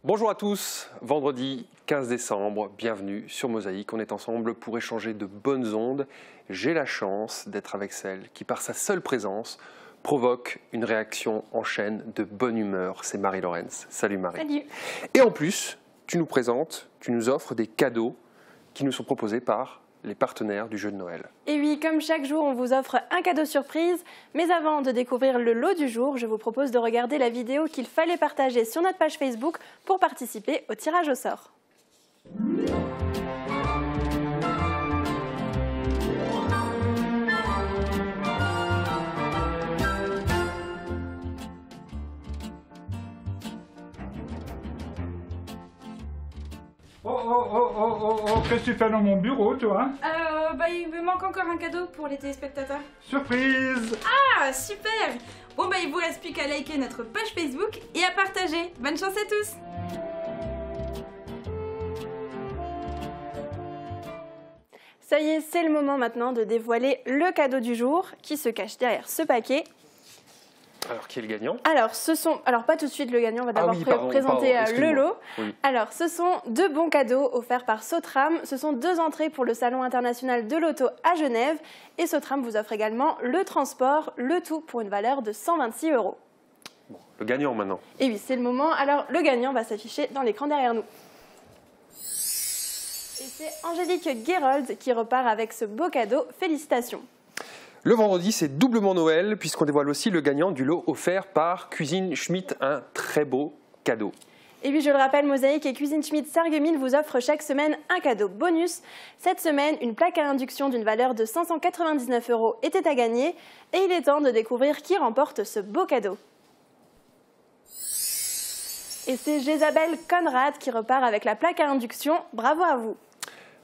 Bonjour à tous, vendredi 15 décembre, bienvenue sur Mosaïque. On est ensemble pour échanger de bonnes ondes. J'ai la chance d'être avec celle qui, par sa seule présence, provoque une réaction en chaîne de bonne humeur. C'est Marie Lorenz. Salut Marie. Salut. Et en plus, tu nous offres des cadeaux qui nous sont proposés par les partenaires du jeu de Noël. Et oui, comme chaque jour, on vous offre un cadeau surprise. Mais avant de découvrir le lot du jour, je vous propose de regarder la vidéo qu'il fallait partager sur notre page Facebook pour participer au tirage au sort. Oh, qu'est-ce que tu fais dans mon bureau, toi? Il me manque encore un cadeau pour les téléspectateurs. Surprise! Ah, super! Bon, il vous reste plus qu'à liker notre page Facebook et à partager. Bonne chance à tous! Ça y est, c'est le moment maintenant de dévoiler le cadeau du jour qui se cache derrière ce paquet. Alors, qui est le gagnant? Alors pas tout de suite le gagnant, on va d'abord présenter le lot. Oui. Alors, ce sont deux bons cadeaux offerts par Sotram. Ce sont 2 entrées pour le Salon international de l'auto à Genève. Et Sotram vous offre également le transport, le tout pour une valeur de 126 €. Bon, le gagnant maintenant. Et oui, c'est le moment. Alors, le gagnant va s'afficher dans l'écran derrière nous. Et c'est Angélique Gerold qui repart avec ce beau cadeau. Félicitations. Le vendredi, c'est doublement Noël, puisqu'on dévoile aussi le gagnant du lot offert par Cuisine Schmitt, un très beau cadeau. Et oui, je le rappelle, Mosaïque et Cuisine Schmitt Sarreguemines vous offrent chaque semaine un cadeau bonus. Cette semaine, une plaque à induction d'une valeur de 599 € était à gagner. Et il est temps de découvrir qui remporte ce beau cadeau. Et c'est Jésabelle Conrad qui repart avec la plaque à induction. Bravo à vous.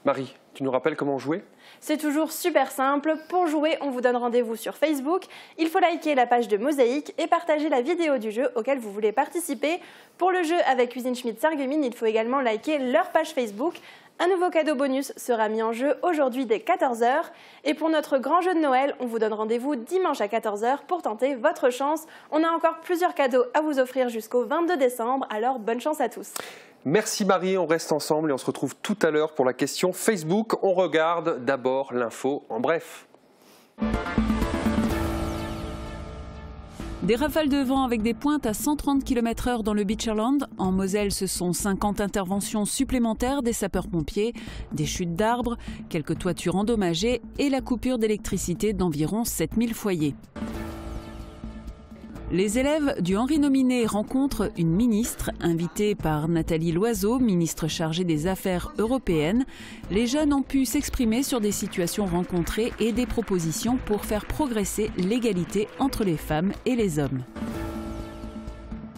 Marie, tu nous rappelles comment jouer? C'est toujours super simple. Pour jouer, on vous donne rendez-vous sur Facebook. Il faut liker la page de Mosaïque et partager la vidéo du jeu auquel vous voulez participer. Pour le jeu avec Cuisine Schmitt Sarreguemines, il faut également liker leur page Facebook. Un nouveau cadeau bonus sera mis en jeu aujourd'hui dès 14 h. Et pour notre grand jeu de Noël, on vous donne rendez-vous dimanche à 14 h pour tenter votre chance. On a encore plusieurs cadeaux à vous offrir jusqu'au 22 décembre, alors bonne chance à tous. Merci Marie, on reste ensemble et on se retrouve tout à l'heure pour la question Facebook. On regarde d'abord l'info en bref. Des rafales de vent avec des pointes à 130 km/h dans le Beacherland. En Moselle, ce sont 50 interventions supplémentaires des sapeurs-pompiers, des chutes d'arbres, quelques toitures endommagées et la coupure d'électricité d'environ 7000 foyers. Les élèves du Henri Nominé rencontrent une ministre invitée par Nathalie Loiseau, ministre chargée des Affaires européennes. Les jeunes ont pu s'exprimer sur des situations rencontrées et des propositions pour faire progresser l'égalité entre les femmes et les hommes.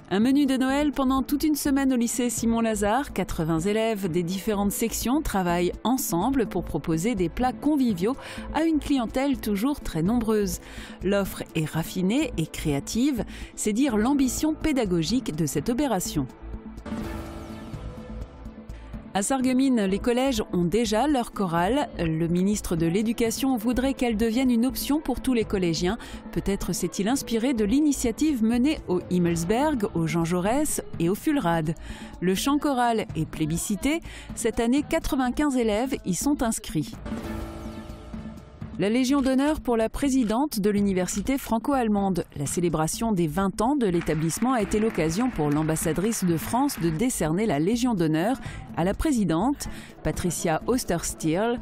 Un menu de Noël pendant toute une semaine au lycée Simon-Lazare. 80 élèves des différentes sections travaillent ensemble pour proposer des plats conviviaux à une clientèle toujours très nombreuse. L'offre est raffinée et créative, c'est dire l'ambition pédagogique de cette opération. À Sarreguemines, les collèges ont déjà leur chorale. Le ministre de l'Éducation voudrait qu'elle devienne une option pour tous les collégiens. Peut-être s'est-il inspiré de l'initiative menée au Himmelsberg, au Jean Jaurès et au Fulrad. Le chant choral est plébiscité. Cette année, 95 élèves y sont inscrits. La Légion d'honneur pour la présidente de l'université franco-allemande. La célébration des 20 ans de l'établissement a été l'occasion pour l'ambassadrice de France de décerner la Légion d'honneur à la présidente, Patricia Osterstierl,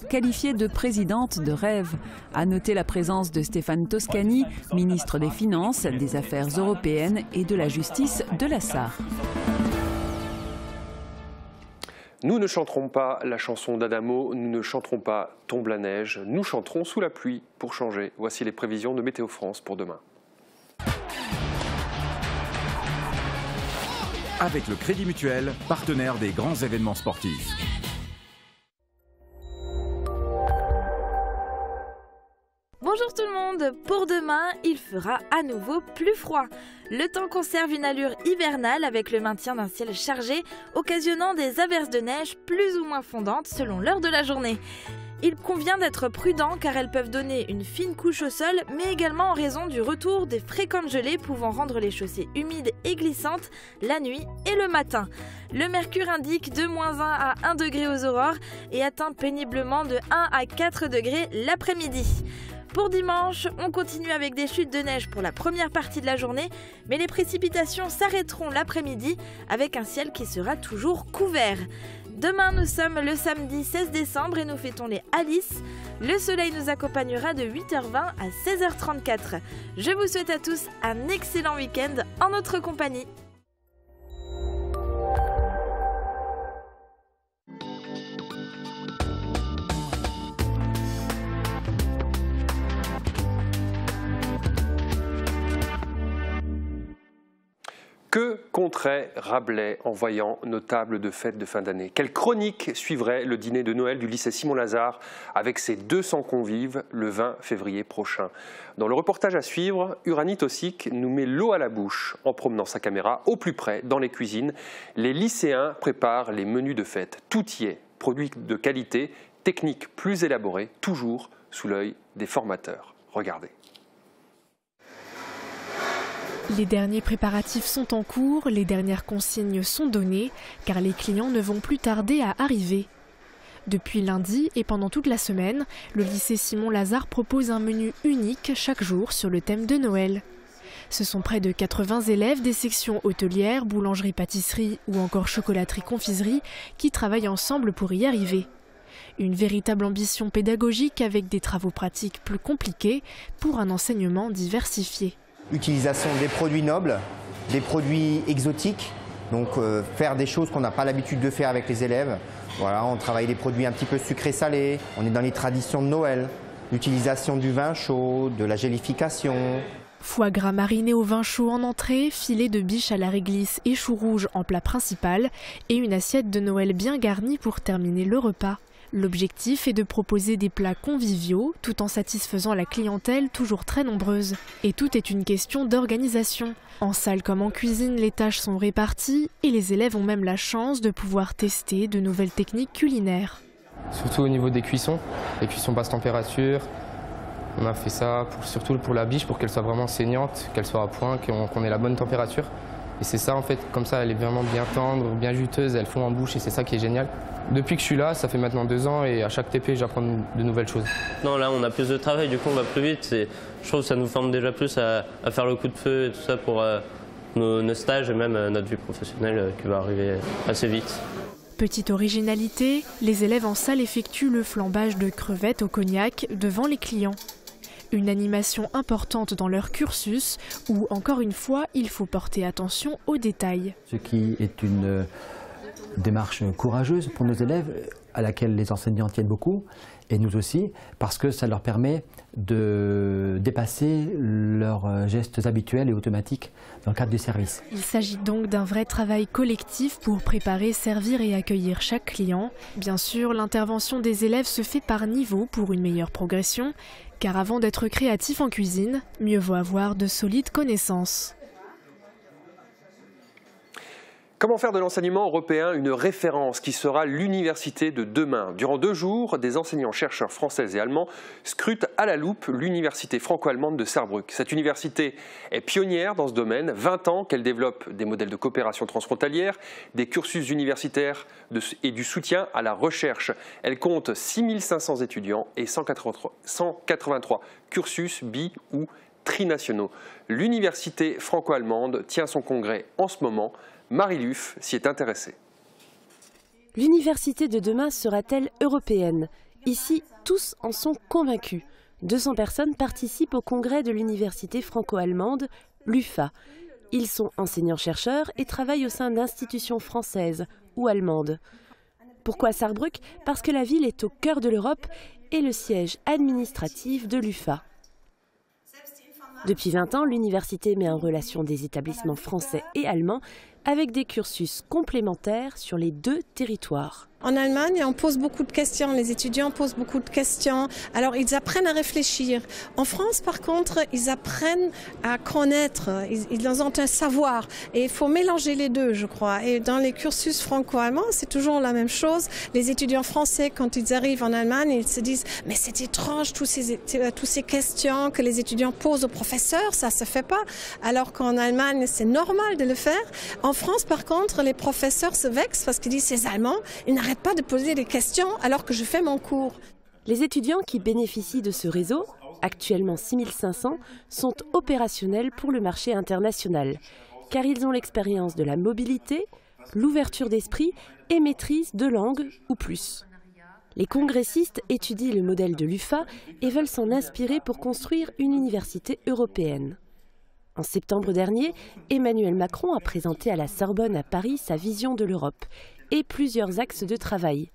qualifiée de présidente de rêve. À noter la présence de Stéphane Toscani, ministre des Finances, des Affaires européennes et de la Justice de la Sarre. Nous ne chanterons pas la chanson d'Adamo, nous ne chanterons pas Tombe la neige, nous chanterons Sous la pluie pour changer. Voici les prévisions de Météo France pour demain. Avec le Crédit Mutuel, partenaire des grands événements sportifs. Bonjour tout le monde! Pour demain, il fera à nouveau plus froid. Le temps conserve une allure hivernale avec le maintien d'un ciel chargé, occasionnant des averses de neige plus ou moins fondantes selon l'heure de la journée. Il convient d'être prudent car elles peuvent donner une fine couche au sol, mais également en raison du retour des fréquentes gelées pouvant rendre les chaussées humides et glissantes la nuit et le matin. Le mercure indique de -1 à 1 degré aux aurores et atteint péniblement de 1 à 4 degrés l'après-midi. Pour dimanche, on continue avec des chutes de neige pour la première partie de la journée, mais les précipitations s'arrêteront l'après-midi avec un ciel qui sera toujours couvert. Demain, nous sommes le samedi 16 décembre et nous fêtons les Alice. Le soleil nous accompagnera de 8h20 à 16h34. Je vous souhaite à tous un excellent week-end en notre compagnie. Que compterait Rabelais en voyant nos tables de fête de fin d'année? Quelle chronique suivrait le dîner de Noël du lycée Simon-Lazare avec ses 200 convives le 20 février prochain? Dans le reportage à suivre, Uranie Tossic nous met l'eau à la bouche en promenant sa caméra au plus près dans les cuisines. Les lycéens préparent les menus de fête. Tout y est, produits de qualité, techniques plus élaborées, toujours sous l'œil des formateurs. Regardez. Les derniers préparatifs sont en cours, les dernières consignes sont données, car les clients ne vont plus tarder à arriver. Depuis lundi et pendant toute la semaine, le lycée Simon-Lazare propose un menu unique chaque jour sur le thème de Noël. Ce sont près de 80 élèves des sections hôtelière, boulangerie-pâtisserie ou encore chocolaterie-confiserie qui travaillent ensemble pour y arriver. Une véritable ambition pédagogique avec des travaux pratiques plus compliqués pour un enseignement diversifié. Utilisation des produits nobles, des produits exotiques, donc faire des choses qu'on n'a pas l'habitude de faire avec les élèves. Voilà, on travaille des produits un petit peu sucrés-salés, on est dans les traditions de Noël, l'utilisation du vin chaud, de la gélification. Foie gras mariné au vin chaud en entrée, filet de biche à la réglisse et choux rouges en plat principal et une assiette de Noël bien garnie pour terminer le repas. L'objectif est de proposer des plats conviviaux tout en satisfaisant la clientèle toujours très nombreuse. Et tout est une question d'organisation. En salle comme en cuisine, les tâches sont réparties et les élèves ont même la chance de pouvoir tester de nouvelles techniques culinaires. Surtout au niveau des cuissons, les cuissons basse température. On a fait ça surtout pour la biche pour qu'elle soit vraiment saignante, qu'elle soit à point, qu'on ait la bonne température. Et c'est ça en fait, comme ça elle est vraiment bien tendre, bien juteuse, elle fond en bouche et c'est ça qui est génial. Depuis que je suis là, ça fait maintenant 2 ans et à chaque TP j'apprends de nouvelles choses. Non, là on a plus de travail, du coup on va plus vite. Je trouve que ça nous forme déjà plus à faire le coup de feu et tout ça pour nos stages et même notre vie professionnelle qui va arriver assez vite. Petite originalité, les élèves en salle effectuent le flambage de crevettes au cognac devant les clients. Une animation importante dans leur cursus où, encore une fois, il faut porter attention aux détails. Ce qui est une démarche courageuse pour nos élèves, à laquelle les enseignants tiennent beaucoup, et nous aussi, parce que ça leur permet de dépasser leurs gestes habituels et automatiques dans le cadre du service. Il s'agit donc d'un vrai travail collectif pour préparer, servir et accueillir chaque client. Bien sûr, l'intervention des élèves se fait par niveau pour une meilleure progression, car avant d'être créatif en cuisine, mieux vaut avoir de solides connaissances. Comment faire de l'enseignement européen une référence qui sera l'université de demain? Durant 2 jours, des enseignants-chercheurs français et allemands scrutent à la loupe l'université franco-allemande de Saarbrück. Cette université est pionnière dans ce domaine, 20 ans qu'elle développe des modèles de coopération transfrontalière, des cursus universitaires et du soutien à la recherche. Elle compte 6500 étudiants et 183 cursus bi- ou trinationaux. L'université franco-allemande tient son congrès en ce moment. Marie Luff s'y est intéressée. L'université de demain sera-t-elle européenne? Ici, tous en sont convaincus. 200 personnes participent au congrès de l'université franco-allemande, l'UFA. Ils sont enseignants-chercheurs et travaillent au sein d'institutions françaises ou allemandes. Pourquoi Saarbrück? Parce que la ville est au cœur de l'Europe et le siège administratif de l'UFA. Depuis 20 ans, l'université met en relation des établissements français et allemands avec des cursus complémentaires sur les 2 territoires. En Allemagne, on pose beaucoup de questions, les étudiants posent beaucoup de questions, alors ils apprennent à réfléchir. En France, par contre, ils apprennent à connaître, ils ont un savoir. Et il faut mélanger les deux, je crois. Et dans les cursus franco-allemands, c'est toujours la même chose. Les étudiants français, quand ils arrivent en Allemagne, ils se disent « mais c'est étrange, toutes ces questions que les étudiants posent aux professeurs, ça se fait pas ». Alors qu'en Allemagne, c'est normal de le faire. En France, par contre, les professeurs se vexent parce qu'ils disent « ces Allemands, ils n'arrêtent pas de poser des questions alors que je fais mon cours ». Les étudiants qui bénéficient de ce réseau, actuellement 6500, sont opérationnels pour le marché international, car ils ont l'expérience de la mobilité, l'ouverture d'esprit et maîtrise de langues ou plus. Les congressistes étudient le modèle de l'UFA et veulent s'en inspirer pour construire une université européenne. En septembre dernier, Emmanuel Macron a présenté à la Sorbonne à Paris sa vision de l'Europe et plusieurs axes de travail.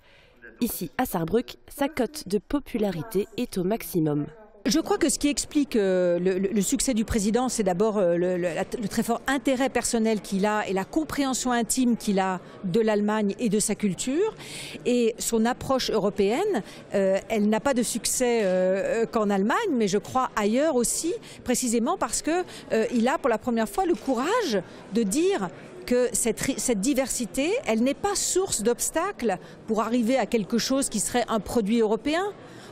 Ici, à Sarrebruck, sa cote de popularité est au maximum. Je crois que ce qui explique le succès du président, c'est d'abord le très fort intérêt personnel qu'il a et la compréhension intime qu'il a de l'Allemagne et de sa culture. Et son approche européenne, elle n'a pas de succès qu'en Allemagne, mais je crois ailleurs aussi, précisément parce qu'il a pour la première fois le courage de dire que cette diversité, elle n'est pas source d'obstacles pour arriver à quelque chose qui serait un produit européen.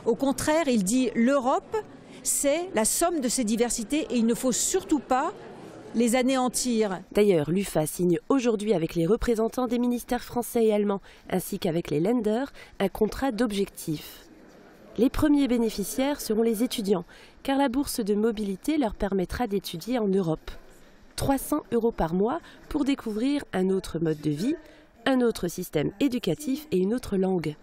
Au contraire, il dit l'Europe, c'est la somme de ces diversités et il ne faut surtout pas les anéantir. D'ailleurs, l'UFA signe aujourd'hui avec les représentants des ministères français et allemands, ainsi qu'avec les Länder, un contrat d'objectifs. Les premiers bénéficiaires seront les étudiants, car la bourse de mobilité leur permettra d'étudier en Europe. 300 € par mois pour découvrir un autre mode de vie, un autre système éducatif et une autre langue.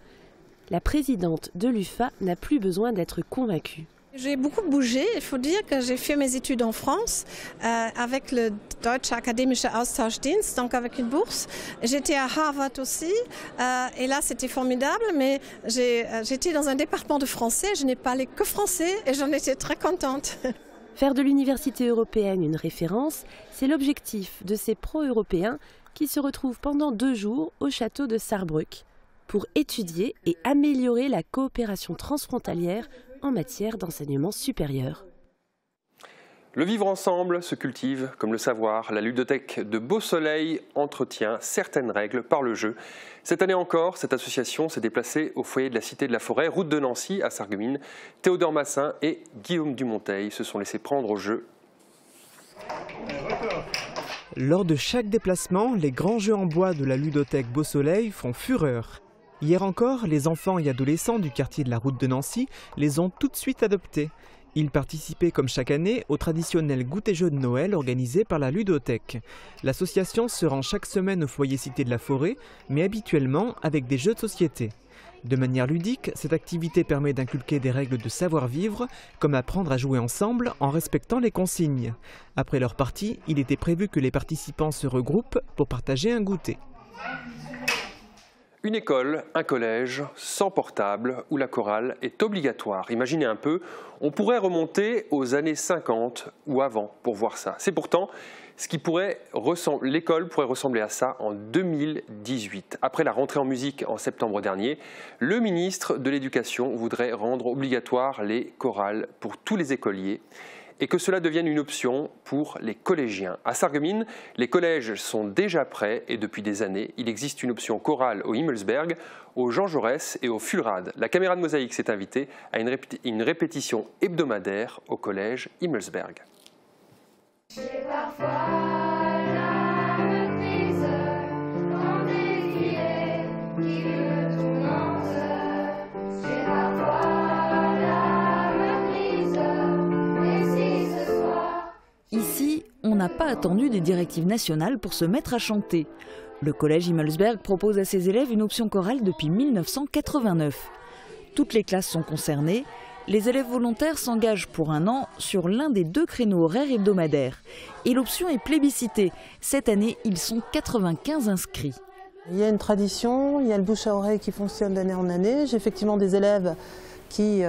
La présidente de l'UFA n'a plus besoin d'être convaincue. J'ai beaucoup bougé. Il faut dire que j'ai fait mes études en France avec le Deutsche Akademische Austauschdienst, donc avec une bourse. J'étais à Harvard aussi et là c'était formidable, mais j'étais dans un département de français, je n'ai parlé que français et j'en étais très contente. Faire de l'université européenne une référence, c'est l'objectif de ces pro-européens qui se retrouvent pendant 2 jours au château de Sarrebruck pour étudier et améliorer la coopération transfrontalière en matière d'enseignement supérieur. Le vivre ensemble se cultive comme le savoir. La ludothèque de Beau-Soleil entretient certaines règles par le jeu. Cette année encore, cette association s'est déplacée au foyer de la Cité de la Forêt, route de Nancy à Sarreguemines. Théodore Massin et Guillaume Dumonteil se sont laissés prendre au jeu. Lors de chaque déplacement, les grands jeux en bois de la ludothèque Beau-Soleil font fureur. Hier encore, les enfants et adolescents du quartier de la route de Nancy les ont tout de suite adoptés. Ils participaient comme chaque année au traditionnel goûter-jeu de Noël organisé par la ludothèque. L'association se rend chaque semaine au foyer Cité de la Forêt, mais habituellement avec des jeux de société. De manière ludique, cette activité permet d'inculquer des règles de savoir-vivre, comme apprendre à jouer ensemble en respectant les consignes. Après leur partie, il était prévu que les participants se regroupent pour partager un goûter. Une école, un collège, sans portable, où la chorale est obligatoire. Imaginez un peu, on pourrait remonter aux années 50 ou avant pour voir ça. C'est pourtant ce qui l'école pourrait ressembler à ça en 2018. Après la rentrée en musique en septembre dernier, le ministre de l'Éducation voudrait rendre obligatoire les chorales pour tous les écoliers et que cela devienne une option pour les collégiens. À Sarreguemines, les collèges sont déjà prêts et depuis des années, il existe une option chorale au Himmelsberg, au Jean Jaurès et au Fulrad. La caméra de Mosaïque s'est invitée à une répétition hebdomadaire au collège Himmelsberg. Ici, on n'a pas attendu des directives nationales pour se mettre à chanter. Le collège Himmelsberg propose à ses élèves une option chorale depuis 1989. Toutes les classes sont concernées. Les élèves volontaires s'engagent pour 1 an sur l'un des 2 créneaux horaires hebdomadaires. Et l'option est plébiscitée. Cette année, ils sont 95 inscrits. Il y a une tradition, il y a le bouche à oreille qui fonctionne d'année en année. J'ai effectivement des élèves qui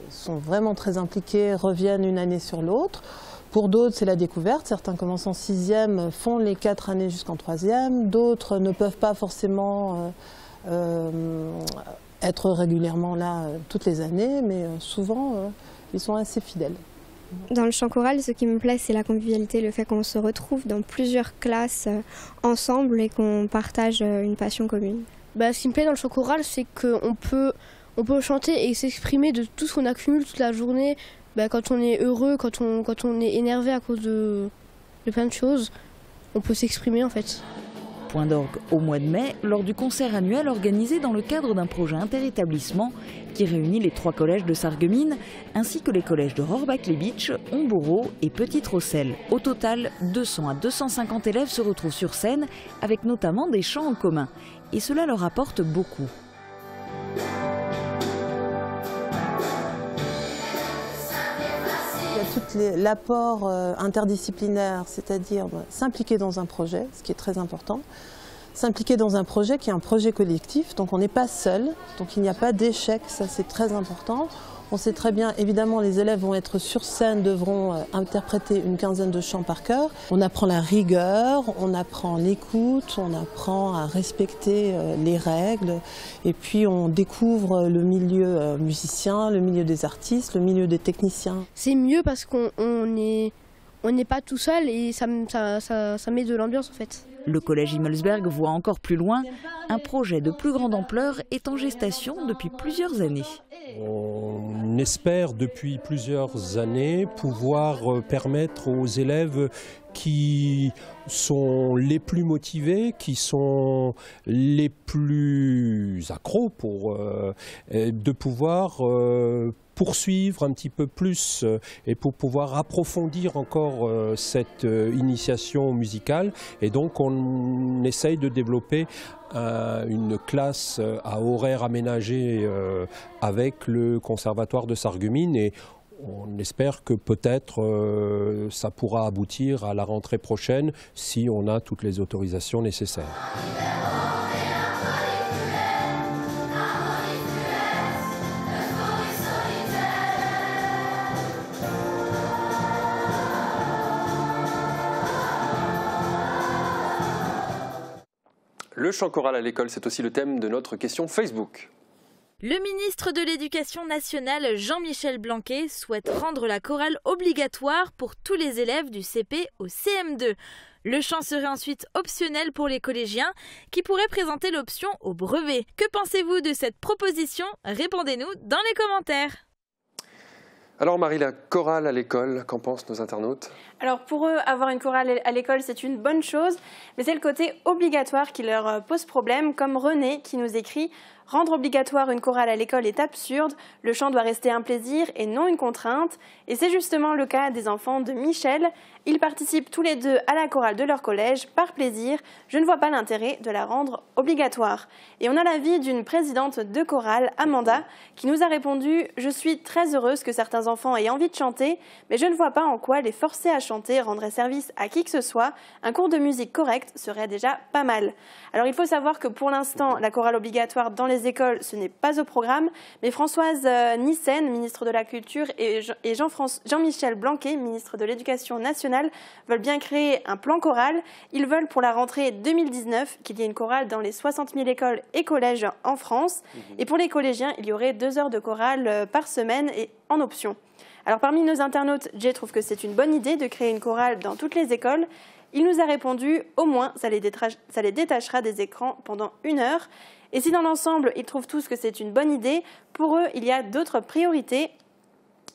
sont vraiment très impliqués, reviennent une année sur l'autre. Pour d'autres, c'est la découverte. Certains commencent en 6e, font les 4 années jusqu'en 3e. D'autres ne peuvent pas forcément être régulièrement là toutes les années, mais souvent ils sont assez fidèles. Dans le chant choral, ce qui me plaît, c'est la convivialité, le fait qu'on se retrouve dans plusieurs classes ensemble et qu'on partage une passion commune. Ce qui me plaît dans le chant choral, c'est qu'on peut chanter et s'exprimer de tout ce qu'on accumule toute la journée. Quand on est heureux, quand on est énervé à cause de plein de choses, on peut s'exprimer en fait. Point d'orgue au mois de mai, lors du concert annuel organisé dans le cadre d'un projet interétablissement qui réunit les 3 collèges de Sarreguemines ainsi que les collèges de Rohrbach-les-Bitches, Homboro et Petite-Rosselle. Au total, 200 à 250 élèves se retrouvent sur scène avec notamment des chants en commun. Et cela leur apporte beaucoup. Il y a tout l'apport interdisciplinaire, c'est-à-dire s'impliquer dans un projet, ce qui est très important. S'impliquer dans un projet qui est un projet collectif, donc on n'est pas seul, donc il n'y a pas d'échec, ça c'est très important. On sait très bien, évidemment, les élèves vont être sur scène, devront interpréter une quinzaine de chants par cœur. On apprend la rigueur, on apprend l'écoute, on apprend à respecter les règles. Et puis on découvre le milieu musicien, le milieu des artistes, le milieu des techniciens. C'est mieux parce qu'on n'est pas tout seul et ça met de l'ambiance en fait. Le collège Himmelsberg voit encore plus loin. Un projet de plus grande ampleur est en gestation depuis plusieurs années. On espère depuis plusieurs années pouvoir permettre aux élèves qui sont les plus motivés, qui sont les plus accros de pouvoir poursuivre un petit peu plus et pour pouvoir approfondir encore cette initiation musicale. Et donc on essaye de développer une classe à horaire aménagé avec le conservatoire de Sarreguemines et on espère que peut-être ça pourra aboutir à la rentrée prochaine si on a toutes les autorisations nécessaires. Le chant choral à l'école, c'est aussi le thème de notre question Facebook. Le ministre de l'Éducation nationale, Jean-Michel Blanquer, souhaite rendre la chorale obligatoire pour tous les élèves du CP au CM2. Le chant serait ensuite optionnel pour les collégiens qui pourraient présenter l'option au brevet. Que pensez-vous de cette proposition? Répondez-nous dans les commentaires. Alors Marie, la chorale à l'école, qu'en pensent nos internautes? Alors pour eux, avoir une chorale à l'école, c'est une bonne chose, mais c'est le côté obligatoire qui leur pose problème, comme René qui nous écrit « Rendre obligatoire une chorale à l'école est absurde, le chant doit rester un plaisir et non une contrainte. » Et c'est justement le cas des enfants de Michel. Ils participent tous les deux à la chorale de leur collège par plaisir. Je ne vois pas l'intérêt de la rendre obligatoire. Et on a l'avis d'une présidente de chorale, Amanda, qui nous a répondu « Je suis très heureuse que certains enfants aient envie de chanter, mais je ne vois pas en quoi les forcer à chanter rendrait service à qui que ce soit. Un cours de musique correct serait déjà pas mal. » Alors il faut savoir que pour l'instant, la chorale obligatoire dans les écoles, ce n'est pas au programme, mais Françoise Nyssen, ministre de la Culture, et Jean-Michel Blanquer, ministre de l'Éducation nationale, veulent bien créer un plan choral. Ils veulent pour la rentrée 2019 qu'il y ait une chorale dans les 60 000 écoles et collèges en France. Et pour les collégiens, il y aurait 2 heures de chorale par semaine et en option. Alors parmi nos internautes, Jay trouve que c'est une bonne idée de créer une chorale dans toutes les écoles. Il nous a répondu « Au moins, ça les détachera des écrans pendant 1 heure ». Et si dans l'ensemble, ils trouvent tous que c'est une bonne idée, pour eux, il y a d'autres priorités.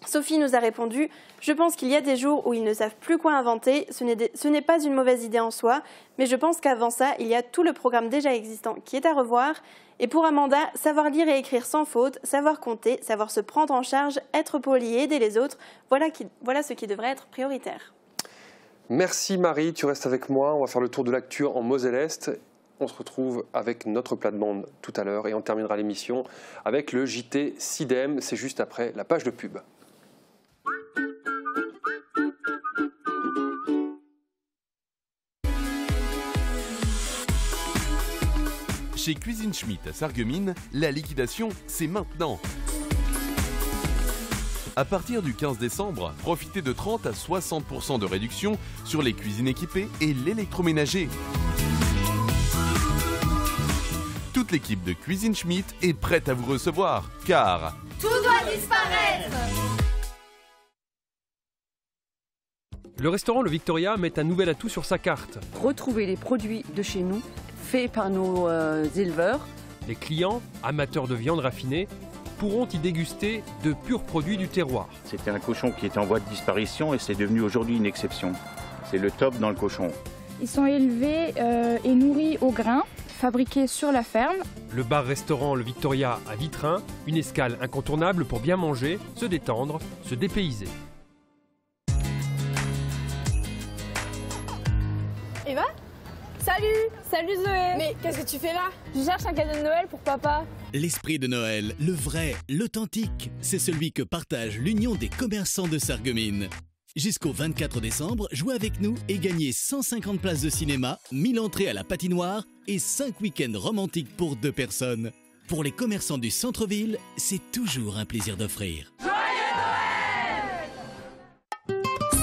Sophie nous a répondu « Je pense qu'il y a des jours où ils ne savent plus quoi inventer. Ce n'est pas une mauvaise idée en soi, mais je pense qu'avant ça, il y a tout le programme déjà existant qui est à revoir. Et pour Amanda, savoir lire et écrire sans faute, savoir compter, savoir se prendre en charge, être poli et aider les autres, voilà ce qui devrait être prioritaire. » Merci Marie, tu restes avec moi. On va faire le tour de l'actu en Moselle-Est. On se retrouve avec notre plate-bande tout à l'heure et on terminera l'émission avec le JT SIDEM. C'est juste après la page de pub. Chez Cuisine Schmitt à Sarreguemines, la liquidation, c'est maintenant. À partir du 15 décembre, profitez de 30 à 60% de réduction sur les cuisines équipées et l'électroménager. toute l'équipe de Cuisine Schmitt est prête à vous recevoir, car tout doit disparaître. Le restaurant Le Victoria met un nouvel atout sur sa carte. Retrouver les produits de chez nous, faits par nos éleveurs. Les clients, amateurs de viande raffinée, pourront y déguster de purs produits du terroir. C'était un cochon qui était en voie de disparition et c'est devenu aujourd'hui une exception. C'est le top dans le cochon. Ils sont élevés et nourris au grain, fabriqués sur la ferme. Le bar-restaurant Le Victoria à Vitrin, une escale incontournable pour bien manger, se détendre, se dépayser. Eva ? Salut Zoé. Mais qu'est-ce que tu fais là? Je cherche un cadeau de Noël pour papa. L'esprit de Noël, le vrai, l'authentique, c'est celui que partage l'Union des commerçants de Sarreguemines. Jusqu'au 24 décembre, jouez avec nous et gagnez 150 places de cinéma, 1000 entrées à la patinoire et 5 week-ends romantiques pour 2 personnes. Pour les commerçants du centre-ville, c'est toujours un plaisir d'offrir.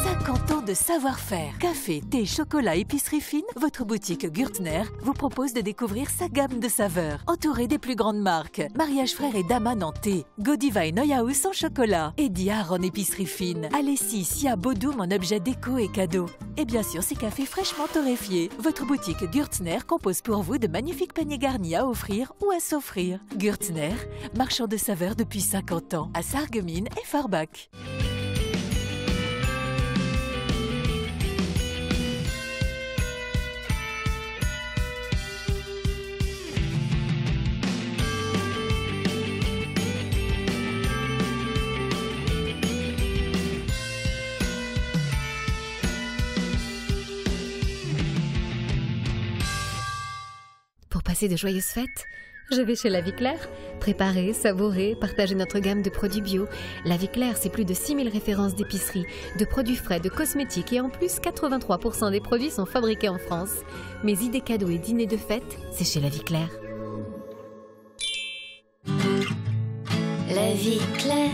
50 ans de savoir-faire. Café, thé, chocolat, épicerie fine, votre boutique Gürtner vous propose de découvrir sa gamme de saveurs. Entourée des plus grandes marques, Mariage Frères et Daman en thé, Godiva et Neuhaus en chocolat, et Diar en épicerie fine, Alessi, Sia, Bodum en objets déco et cadeaux. Et bien sûr, ces cafés fraîchement torréfiés. Votre boutique Gürtner compose pour vous de magnifiques paniers garnis à offrir ou à s'offrir. Gürtner, marchand de saveurs depuis 50 ans, à Sarreguemines et Forbach. Pour passer de joyeuses fêtes, je vais chez La Vie Claire. Préparer, savourer, partager notre gamme de produits bio. La Vie Claire, c'est plus de 6000 références d'épicerie, de produits frais, de cosmétiques et en plus, 83% des produits sont fabriqués en France. Mes idées cadeaux et dîners de fête, c'est chez La Vie Claire. La Vie Claire.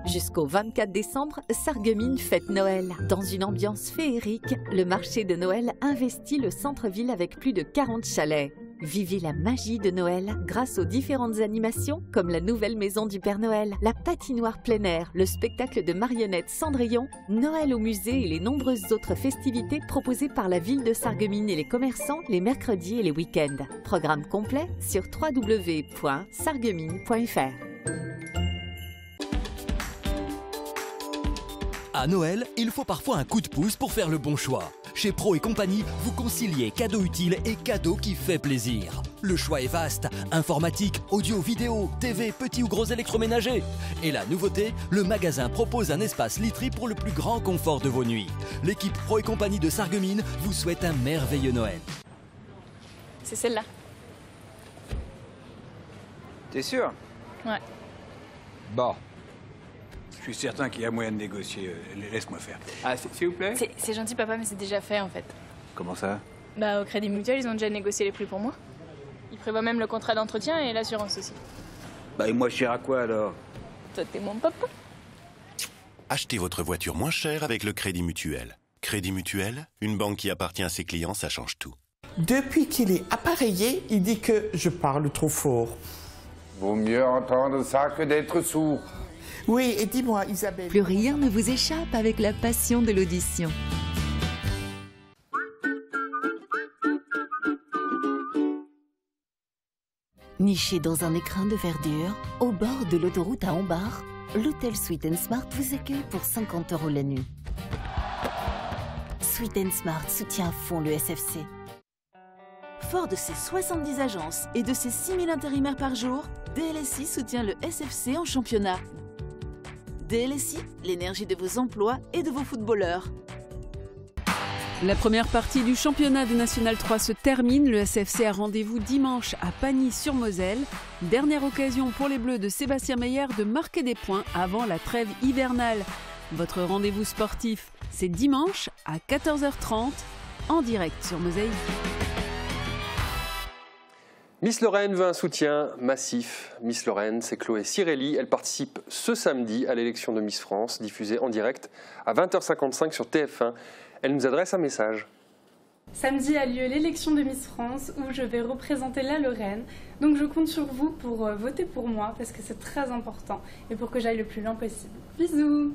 Jusqu'au 24 décembre, Sarreguemines fête Noël. Dans une ambiance féerique, le marché de Noël investit le centre-ville avec plus de 40 chalets. Vivez la magie de Noël grâce aux différentes animations comme la nouvelle maison du Père Noël, la patinoire plein air, le spectacle de marionnettes Cendrillon, Noël au musée et les nombreuses autres festivités proposées par la ville de Sarreguemines et les commerçants les mercredis et les week-ends. Programme complet sur www.sarreguemines.fr. À Noël, il faut parfois un coup de pouce pour faire le bon choix. Chez Pro et compagnie, vous conciliez cadeau utile et cadeau qui fait plaisir. Le choix est vaste, informatique, audio, vidéo, TV, petits ou gros électroménagers. Et la nouveauté, le magasin propose un espace literie pour le plus grand confort de vos nuits. L'équipe Pro et compagnie de Sarreguemines vous souhaite un merveilleux Noël. C'est celle-là. T'es sûr? Ouais. Bon. Je suis certain qu'il y a moyen de négocier. Laisse-moi faire. Ah, s'il vous plaît? C'est gentil papa, mais c'est déjà fait en fait. Comment ça? Bah au Crédit Mutuel, ils ont déjà négocié les prix pour moi. Ils prévoient même le contrat d'entretien et l'assurance aussi. Bah et moi je sers à quoi alors? Toi t'es mon papa. Achetez votre voiture moins chère avec le Crédit Mutuel. Crédit Mutuel, une banque qui appartient à ses clients, ça change tout. Depuis qu'il est appareillé, il dit que je parle trop fort. Vaut mieux entendre ça que d'être sourd. Oui, et dis-moi, Isabelle... Plus rien ne vous échappe avec la passion de l'audition. Niché dans un écrin de verdure, au bord de l'autoroute à Hombar, l'hôtel Sweet & Smart vous accueille pour 50 € la nuit. Sweet & Smart soutient à fond le SFC. Fort de ses 70 agences et de ses 6000 intérimaires par jour, DLSI soutient le SFC en championnat. DLSI, l'énergie de vos emplois et de vos footballeurs. La première partie du championnat de National 3 se termine. Le SFC a rendez-vous dimanche à Pagny-sur-Moselle. Dernière occasion pour les Bleus de Sébastien Meyer de marquer des points avant la trêve hivernale. Votre rendez-vous sportif, c'est dimanche à 14h30 en direct sur Mosaïque. Miss Lorraine veut un soutien massif. Miss Lorraine, c'est Chloé Cirelli. Elle participe ce samedi à l'élection de Miss France, diffusée en direct à 20h55 sur TF1. Elle nous adresse un message. Samedi a lieu l'élection de Miss France où je vais représenter la Lorraine. Donc je compte sur vous pour voter pour moi parce que c'est très important et pour que j'aille le plus loin possible. Bisous!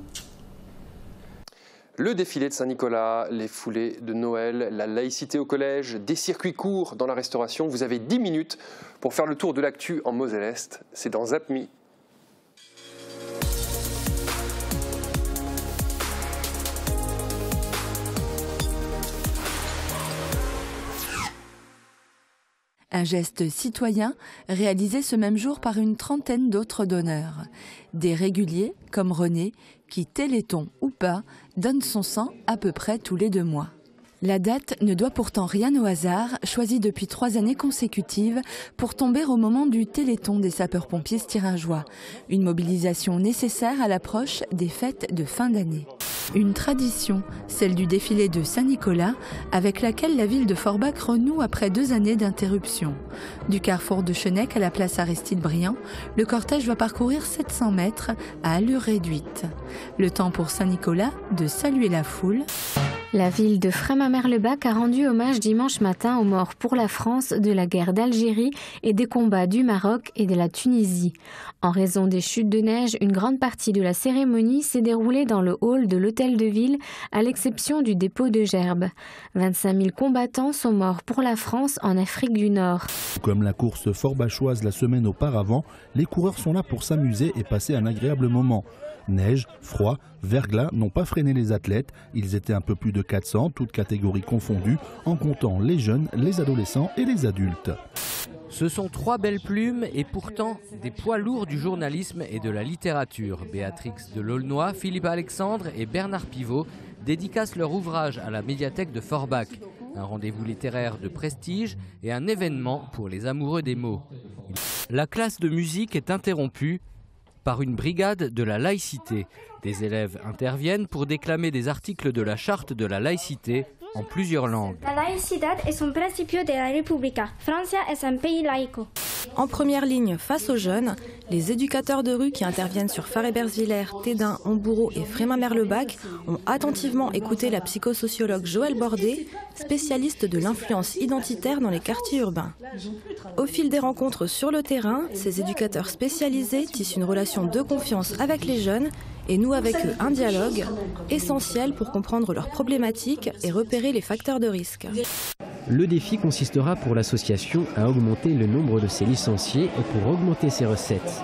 Le défilé de Saint-Nicolas, les foulées de Noël, la laïcité au collège, des circuits courts dans la restauration. Vous avez 10 minutes pour faire le tour de l'actu en Moselle-Est. C'est dans ZAPMI. Un geste citoyen réalisé ce même jour par une trentaine d'autres donneurs. Des réguliers, comme René, qui, téléthon ou pas, donne son sang à peu près tous les 2 mois. La date ne doit pourtant rien au hasard, choisie depuis 3 années consécutives pour tomber au moment du téléthon des sapeurs-pompiers stirringeois. Une mobilisation nécessaire à l'approche des fêtes de fin d'année. Une tradition, celle du défilé de Saint-Nicolas, avec laquelle la ville de Forbach renoue après 2 années d'interruption. Du carrefour de Chenec à la place Aristide-Briand, le cortège va parcourir 700 mètres à allure réduite. Le temps pour Saint-Nicolas de saluer la foule. La ville de Frémin-Merlebach a rendu hommage dimanche matin aux morts pour la France de la guerre d'Algérie et des combats du Maroc et de la Tunisie. En raison des chutes de neige, une grande partie de la cérémonie s'est déroulée dans le hall de l'hôtel de ville, à l'exception du dépôt de Gerbes. 25 000 combattants sont morts pour la France en Afrique du Nord. Comme la course forbachoise la semaine auparavant, les coureurs sont là pour s'amuser et passer un agréable moment. Neige, froid, verglas n'ont pas freiné les athlètes. Ils étaient un peu plus de 400, toutes catégories confondues, en comptant les jeunes, les adolescents et les adultes. Ce sont 3 belles plumes et pourtant des poids lourds du journalisme et de la littérature. Béatrix de Laulnoy, Philippe Alexandre et Bernard Pivot dédicacent leur ouvrage à la médiathèque de Forbach. Un rendez-vous littéraire de prestige et un événement pour les amoureux des mots. La classe de musique est interrompue par une brigade de la laïcité. Des élèves interviennent pour déclamer des articles de la charte de la laïcité en plusieurs langues. La laïcidad es un principio de la República. Francia es un pays laico. En première ligne, face aux jeunes, les éducateurs de rue qui interviennent sur Farebersviller, Tédin, Homboureau et Frémin-Merlebach ont attentivement écouté la psychosociologue Joëlle Bordet, spécialiste de l'influence identitaire dans les quartiers urbains. Au fil des rencontres sur le terrain, ces éducateurs spécialisés tissent une relation de confiance avec les jeunes et nouent avec eux un dialogue essentiel pour comprendre leurs problématiques et repérer les facteurs de risque. Le défi consistera pour l'association à augmenter le nombre de ses licenciés et pour augmenter ses recettes.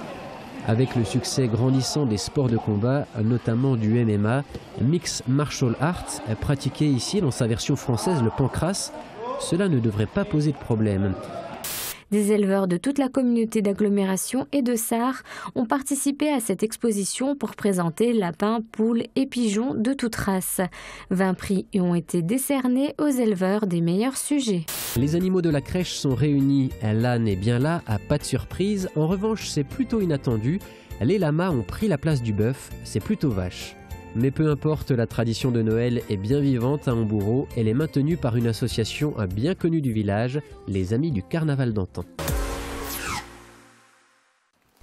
Avec le succès grandissant des sports de combat, notamment du MMA, Mixed Martial Arts, pratiqué ici dans sa version française, le pancrace, cela ne devrait pas poser de problème. Des éleveurs de toute la communauté d'agglomération et de Sarre ont participé à cette exposition pour présenter lapins, poules et pigeons de toute race. 20 prix y ont été décernés aux éleveurs des meilleurs sujets. Les animaux de la crèche sont réunis. L'âne est bien là, à pas de surprise. En revanche, c'est plutôt inattendu. Les lamas ont pris la place du bœuf, c'est plutôt vache. Mais peu importe, la tradition de Noël est bien vivante à Homboureau. Elle est maintenue par une association bien connue du village, les Amis du Carnaval d'antan.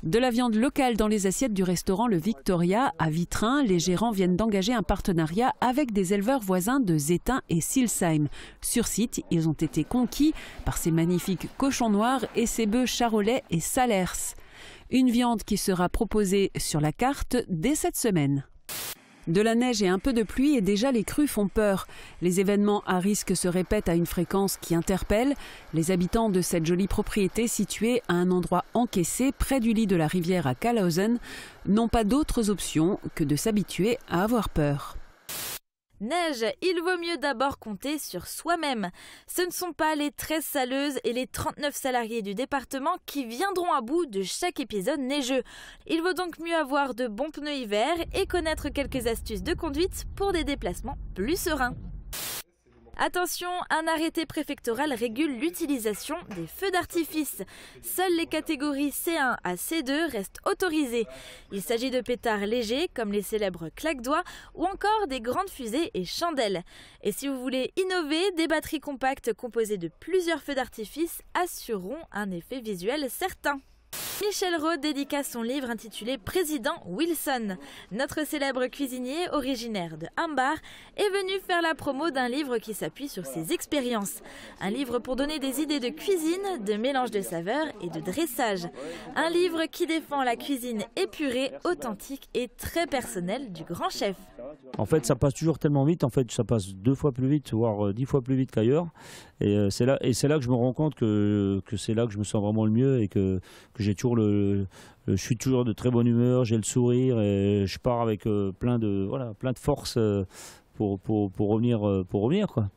De la viande locale dans les assiettes du restaurant Le Victoria à Vitrin, les gérants viennent d'engager un partenariat avec des éleveurs voisins de Zétain et Silsheim. Sur site, ils ont été conquis par ces magnifiques cochons noirs et ces bœufs charolais et salers. Une viande qui sera proposée sur la carte dès cette semaine. De la neige et un peu de pluie et déjà les crues font peur. Les événements à risque se répètent à une fréquence qui interpelle. Les habitants de cette jolie propriété située à un endroit encaissé près du lit de la rivière à Kalhausen n'ont pas d'autres options que de s'habituer à avoir peur. Neige, il vaut mieux d'abord compter sur soi-même. Ce ne sont pas les 13 saleuses et les 39 salariés du département qui viendront à bout de chaque épisode neigeux. Il vaut donc mieux avoir de bons pneus hiver et connaître quelques astuces de conduite pour des déplacements plus sereins. Attention, un arrêté préfectoral régule l'utilisation des feux d'artifice. Seules les catégories C1 à C2 restent autorisées. Il s'agit de pétards légers comme les célèbres claques-doigts ou encore des grandes fusées et chandelles. Et si vous voulez innover, des batteries compactes composées de plusieurs feux d'artifice assureront un effet visuel certain. Michel Rode dédicace son livre intitulé Président Wilson. Notre célèbre cuisinier, originaire de Hambar, est venu faire la promo d'un livre qui s'appuie sur ses expériences. Un livre pour donner des idées de cuisine, de mélange de saveurs et de dressage. Un livre qui défend la cuisine épurée, authentique et très personnelle du grand chef. En fait, ça passe toujours tellement vite. En fait, ça passe 2 fois plus vite, voire 10 fois plus vite qu'ailleurs. Et c'est là que je me rends compte que c'est là que je me sens vraiment le mieux et que j'ai toujours je suis toujours de très bonne humeur, j'ai le sourire et je pars avec plein de force pour revenir quoi.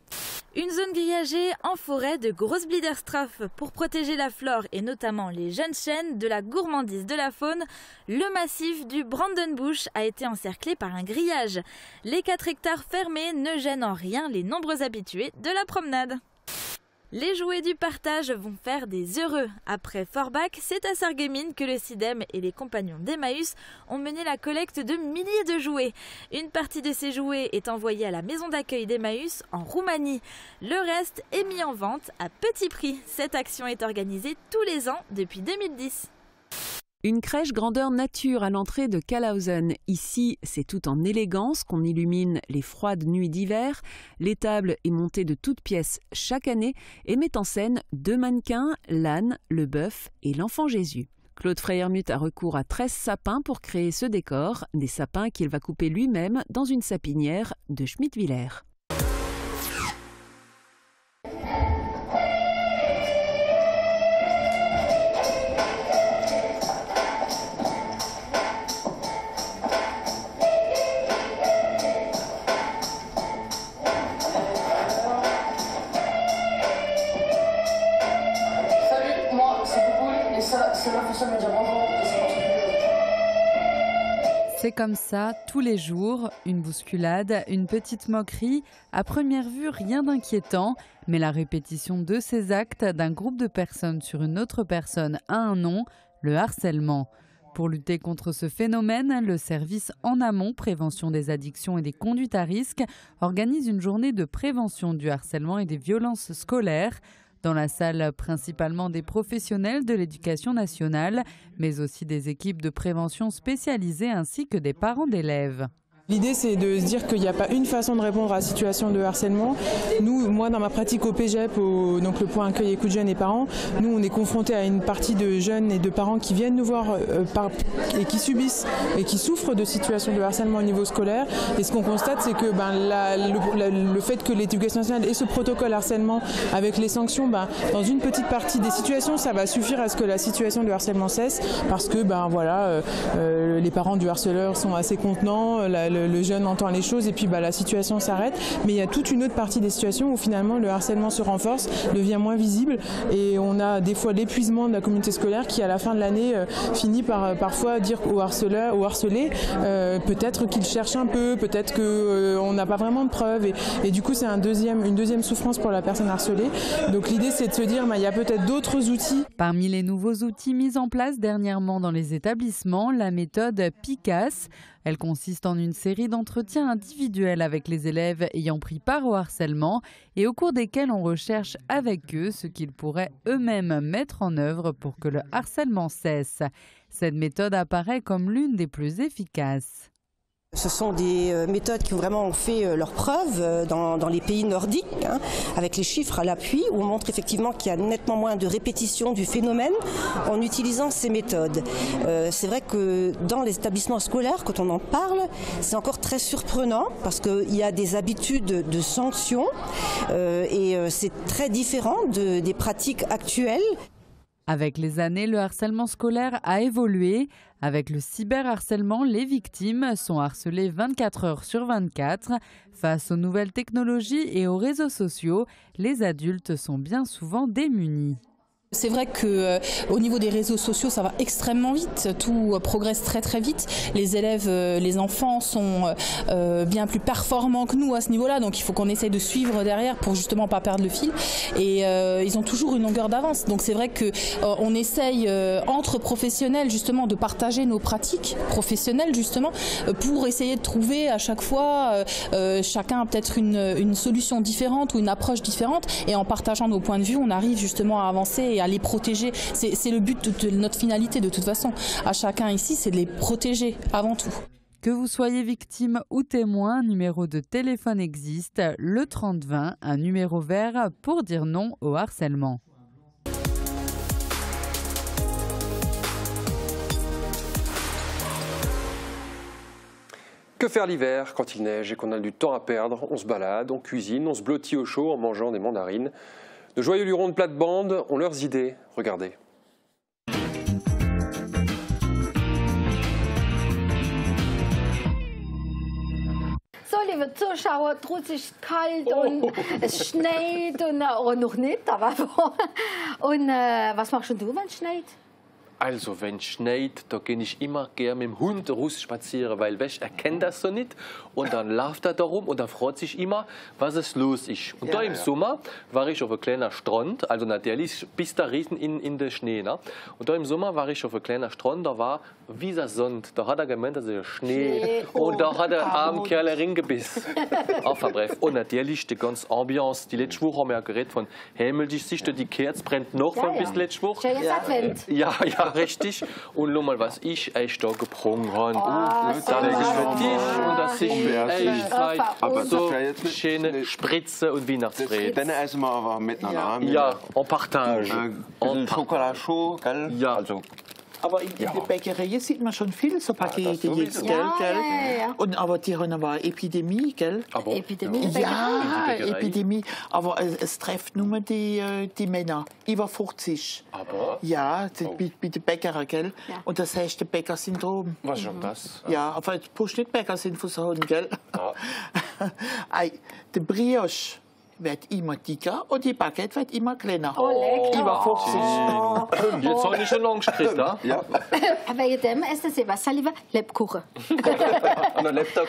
Une zone grillagée en forêt de Großbliederstrafe pour protéger la flore et notamment les jeunes chênes de la gourmandise de la faune. Le massif du Brandenbusch a été encerclé par un grillage. Les 4 hectares fermés ne gênent en rien les nombreux habitués de la promenade. Les jouets du partage vont faire des heureux. Après Forbach, c'est à Sarreguemines que le CIDEM et les compagnons d'Emmaüs ont mené la collecte de milliers de jouets. Une partie de ces jouets est envoyée à la maison d'accueil d'Emmaüs en Roumanie. Le reste est mis en vente à petit prix. Cette action est organisée tous les ans depuis 2010. Une crèche grandeur nature à l'entrée de Kalhausen. Ici, c'est tout en élégance qu'on illumine les froides nuits d'hiver. L'étable est montée de toutes pièces chaque année et met en scène 2 mannequins, l'âne, le bœuf et l'enfant Jésus. Claude Freiermuth a recours à 13 sapins pour créer ce décor, des sapins qu'il va couper lui-même dans une sapinière de Schmidt-Villers. C'est comme ça, tous les jours, une bousculade, une petite moquerie. À première vue, rien d'inquiétant, mais la répétition de ces actes d'un groupe de personnes sur une autre personne a un nom, le harcèlement. Pour lutter contre ce phénomène, le service En Amont, prévention des addictions et des conduites à risque, organise une journée de prévention du harcèlement et des violences scolaires. Dans la salle, principalement des professionnels de l'éducation nationale, mais aussi des équipes de prévention spécialisées ainsi que des parents d'élèves. L'idée, c'est de se dire qu'il n'y a pas une façon de répondre à la situation de harcèlement. Moi, dans ma pratique au PGEP, donc le point accueil écoute jeunes et parents, nous, on est confrontés à une partie de jeunes et de parents qui viennent nous voir et qui subissent et qui souffrent de situations de harcèlement au niveau scolaire. Et ce qu'on constate, c'est que le fait que l'éducation nationale ait ce protocole harcèlement avec les sanctions, dans une petite partie des situations, ça va suffire à ce que la situation de harcèlement cesse, parce que les parents du harceleur sont assez contenants. Le jeune entend les choses et puis la situation s'arrête. Mais il y a toute une autre partie des situations où finalement le harcèlement se renforce, devient moins visible et on a des fois l'épuisement de la communauté scolaire qui à la fin de l'année finit par parfois dire au harceleur, au harcelé, peut-être qu'il cherche un peu, peut-être qu'on n'a pas vraiment de preuves et du coup c'est une deuxième souffrance pour la personne harcelée. Donc l'idée c'est de se dire il y a peut-être d'autres outils. Parmi les nouveaux outils mis en place dernièrement dans les établissements, la méthode PICAS. Elle consiste en une série d'entretiens individuels avec les élèves ayant pris part au harcèlement et au cours desquels on recherche avec eux ce qu'ils pourraient eux-mêmes mettre en œuvre pour que le harcèlement cesse. Cette méthode apparaît comme l'une des plus efficaces. Ce sont des méthodes qui ont vraiment fait leur preuve dans les pays nordiques, avec les chiffres à l'appui, où on montre effectivement qu'il y a nettement moins de répétition du phénomène en utilisant ces méthodes. C'est vrai que dans les établissements scolaires, quand on en parle, c'est encore très surprenant parce qu'il y a des habitudes de sanctions et c'est très différent des pratiques actuelles. Avec les années, le harcèlement scolaire a évolué. Avec le cyberharcèlement, les victimes sont harcelées 24 heures sur 24. Face aux nouvelles technologies et aux réseaux sociaux, les adultes sont bien souvent démunis. C'est vrai qu'au niveau des réseaux sociaux, ça va extrêmement vite, tout progresse très très vite. Les élèves, les enfants sont bien plus performants que nous à ce niveau-là, donc il faut qu'on essaye de suivre derrière pour justement pas perdre le fil. Et ils ont toujours une longueur d'avance, donc c'est vrai qu'on essaye entre professionnels justement de partager nos pratiques professionnelles justement pour essayer de trouver à chaque fois chacun a peut-être une solution différente ou une approche différente, et en partageant nos points de vue, on arrive justement à avancer et à les protéger. C'est le but de notre finalité de toute façon. À chacun ici, c'est de les protéger avant tout. Que vous soyez victime ou témoin, un numéro de téléphone existe, le 3020, un numéro vert pour dire non au harcèlement. Que faire l'hiver quand il neige et qu'on a du temps à perdre? On se balade, on cuisine, on se blottit au chaud en mangeant des mandarines. De joyeux lurons de plate-bande ont leurs idées. Regardez. So, liebe Zuschauer, draußen ist es kalt und es schneit und noch nicht, aber und was machst du, wenn es schneit? Also, wenn es schneit, da gehe ich immer gerne mit dem Hund raus spazieren, weil Wäsch erkennt das so nicht. Und dann läuft er da rum und dann freut sich immer, was es los ist. Und da im Sommer war ich auf einem kleinen Strand, also natürlich bis da riesen in den Schnee. Ne? Und da im Sommer war ich auf einem kleinen Strand, da war wie der Sond. Da hat er gemeint, dass er Schnee. Und da hat der arme Kerl reingebissen. Und natürlich die ganze Ambiance. Die letzte Woche haben wir ja geredet von Himmel, die Sicht, die Kerze brennt noch von bis letzte Woche. Ja, richtig. Und schau mal, was ich echt da gebrungen habe. Dann ist für dich und das ist echt so schöne Spritze und Weihnachtsbrot. Dann essen wir aber miteinander. Ja, en partage. Schokolade chaud, gell? Ja. Also. Aber in der Bäckerei sieht man schon viel so Pakete jetzt, gell? Ja. Und aber die haben aber eine Epidemie, gell? Aber Epidemie? Ja, Epidemie. Aber es trifft nur die Männer über 40. Aber? Ja, bei den Bäckern, gell? Ja. Und das heißt, das Bäcker-Syndrom. Was ist denn das? Ja, aber die Push-Nicht-Bäcker sind von so, gell? Ja. Der Brioche wird immer dicker und die Baguette wird immer kleiner. Oh, lecker. Über 50. Jetzt habe ich schon Angst gekriegt, ja? Wegen dem essen Sebastian lieber Lebkuchen.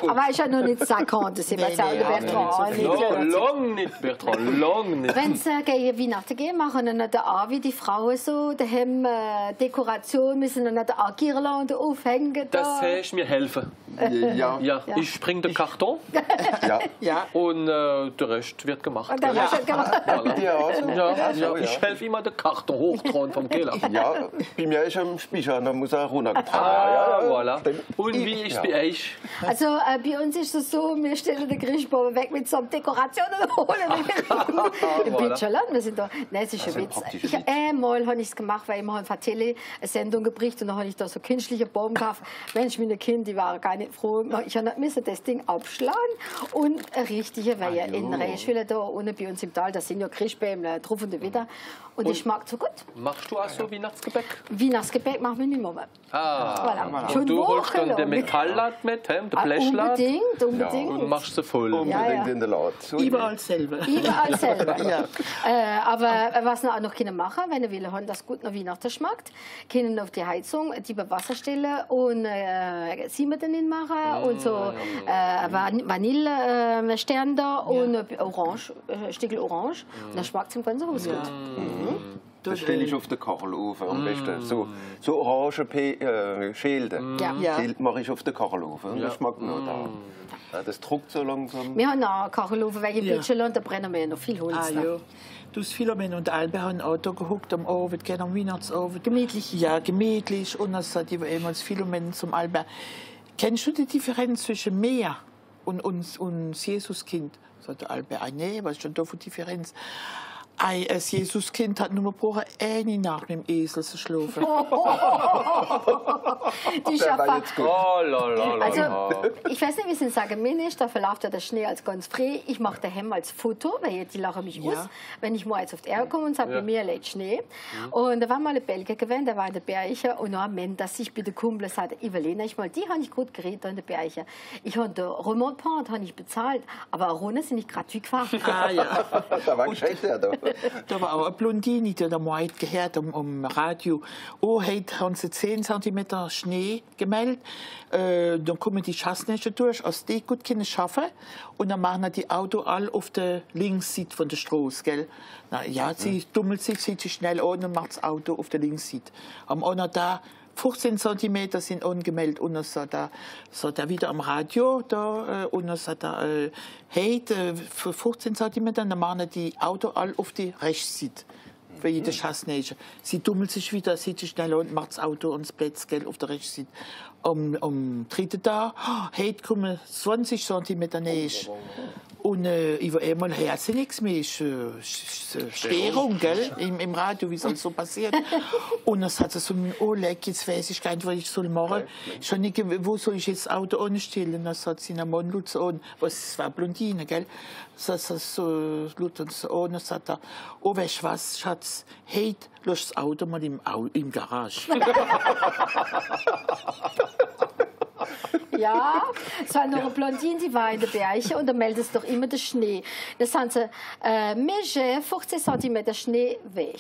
Aber ist ja noch nicht 50, Sebastian Bertrand. Lang nicht, Bertrand, lang nicht. Wenn sie gegen Weihnachten gehen, machen dann da wie die Frauen so, da haben Dekoration, müssen dann da Girlande aufhängen. Das heißt mir helfen. Ja. Ich springe den Karton und der Rest wird gemacht. Und der Rest wird gemacht. Ja, ich helfe immer den Karton hochtragen vom Keller. Ja, bei mir ist ein Speicher, da muss er runtergetragen. Voilà. Und wie ist es bei euch? Also bei uns ist es so, wir stellen den Christbaum weg mit so einer Dekoration und holen ihn. Im Bitschland, wir sind da. Nein, es ist ein Witz. Einmal habe ich es gemacht, weil ich mal eine Tele-Sendung gebracht und dann habe ich da so künstliche Baum gekauft. Mensch, meine Kinder, die waren gar nicht froh. Ich musste das Ding abschlagen und eine richtige Weihe in Reichwille da unten bei uns im Tal, da sind ja Christbäume drauf und wieder. Und das schmeckt so gut. Machst du auch so Weihnachtsgebäck? Weihnachtsgebäck machen wir nicht mehr. Voilà. Und du holst dann den Metallladen mit, den Blechladen? Unbedingt. Und machst sie voll. Unbedingt in der Laden. So Überall selber. Überall selber. Aber was wir auch noch machen, wenn wir wollen, dass gut nach Weihnachten schmeckt, können auf die Heizung die bei Wasser stellen und Zwiebeln drin machen und so Vanillestern da und Orange, Stückel Orange. Und dann schmeckt es im ganzen Haus gut. Das stelle ich auf den Kachelofen am besten. So orange Schälde. Die mache ich auf den Kachelofen. Das schmeckt noch da. Ja, das druckt so langsam. Wir haben auch Kachelofen, weil in Deutschland da brennen wir noch viel Holz. Du Philomen und Albert haben auch da gehockt am Abend, gerne am Weihnachtsabend. Gemütlich? Ja, gemütlich. Und dann sagt ich immer das Philomen zum Albert. Kennst du die Differenz zwischen Meer und Jesuskind? Sagt der Albert, nee, was ist denn da für Differenz? Das Jesuskind hat nur gebraucht, eine Nacht mit dem Esel zu schlafen. Die Schaffer. Also, ich weiß nicht, wie Sie sagen, mir nicht, da verläuft ja der Schnee als ganz frei. Ich mache daheim als Foto, weil die lachen mich aus, wenn ich mal jetzt auf die Erde komme und sage, bei mir liegt Schnee. Und da war mal ein Belgier gewesen, der war in der Berge und dann meint, dass ich bei den Kumpel sagte, Evelina, die habe ich gut geredet in der Berge. Ich habe den Remontpont bezahlt, aber Rhone sind nicht gratuit gefahren. Da war gescheit da. Da war auch eine Blondine, die am White gehört am Radio. Oh, heute haben sie 10 cm Schnee gemeldet. Dann kommen die Schassnächte durch, aus die gut können schaffen. Und dann machen die Auto all auf der Linksseite von der Straße, gell? Na ja, sie dummelt sich, zieht sich schnell an und macht das Auto auf der Linksseite. Am anderen da 15 cm sind angemeldet und dann sagt er wieder am Radio da, und dann sagt er, hey, für 15 cm, dann machen die Auto all auf die Rechtsseite. für jede Schassnäge. Sie tummelt sich wieder, sieht sich schneller und macht das Auto ans Platz, gell, auf der rechten Seite. Dritte da, heute kommen 20 cm Nähe. Und über einmal hört sie nichts mehr. Ist Störung, gell, im Radio, wie soll es so passiert? Und dann sagt sie so, oh leck, jetzt weiß ich gar nicht, was ich soll machen. Schon nicht, wo soll ich jetzt das Auto anstellen? Dann sagt sie, na Mann, Lutz an, was war Blondine, gell? So, Lutz an, und sagt er, oh weißt du was, Schatz, heute lass das Auto mal im Garage. Ja, es war noch eine Blondine, die war in den Bergen und da meldet es doch immer den Schnee. Da sind sie, Meige, 15 cm Schnee weg.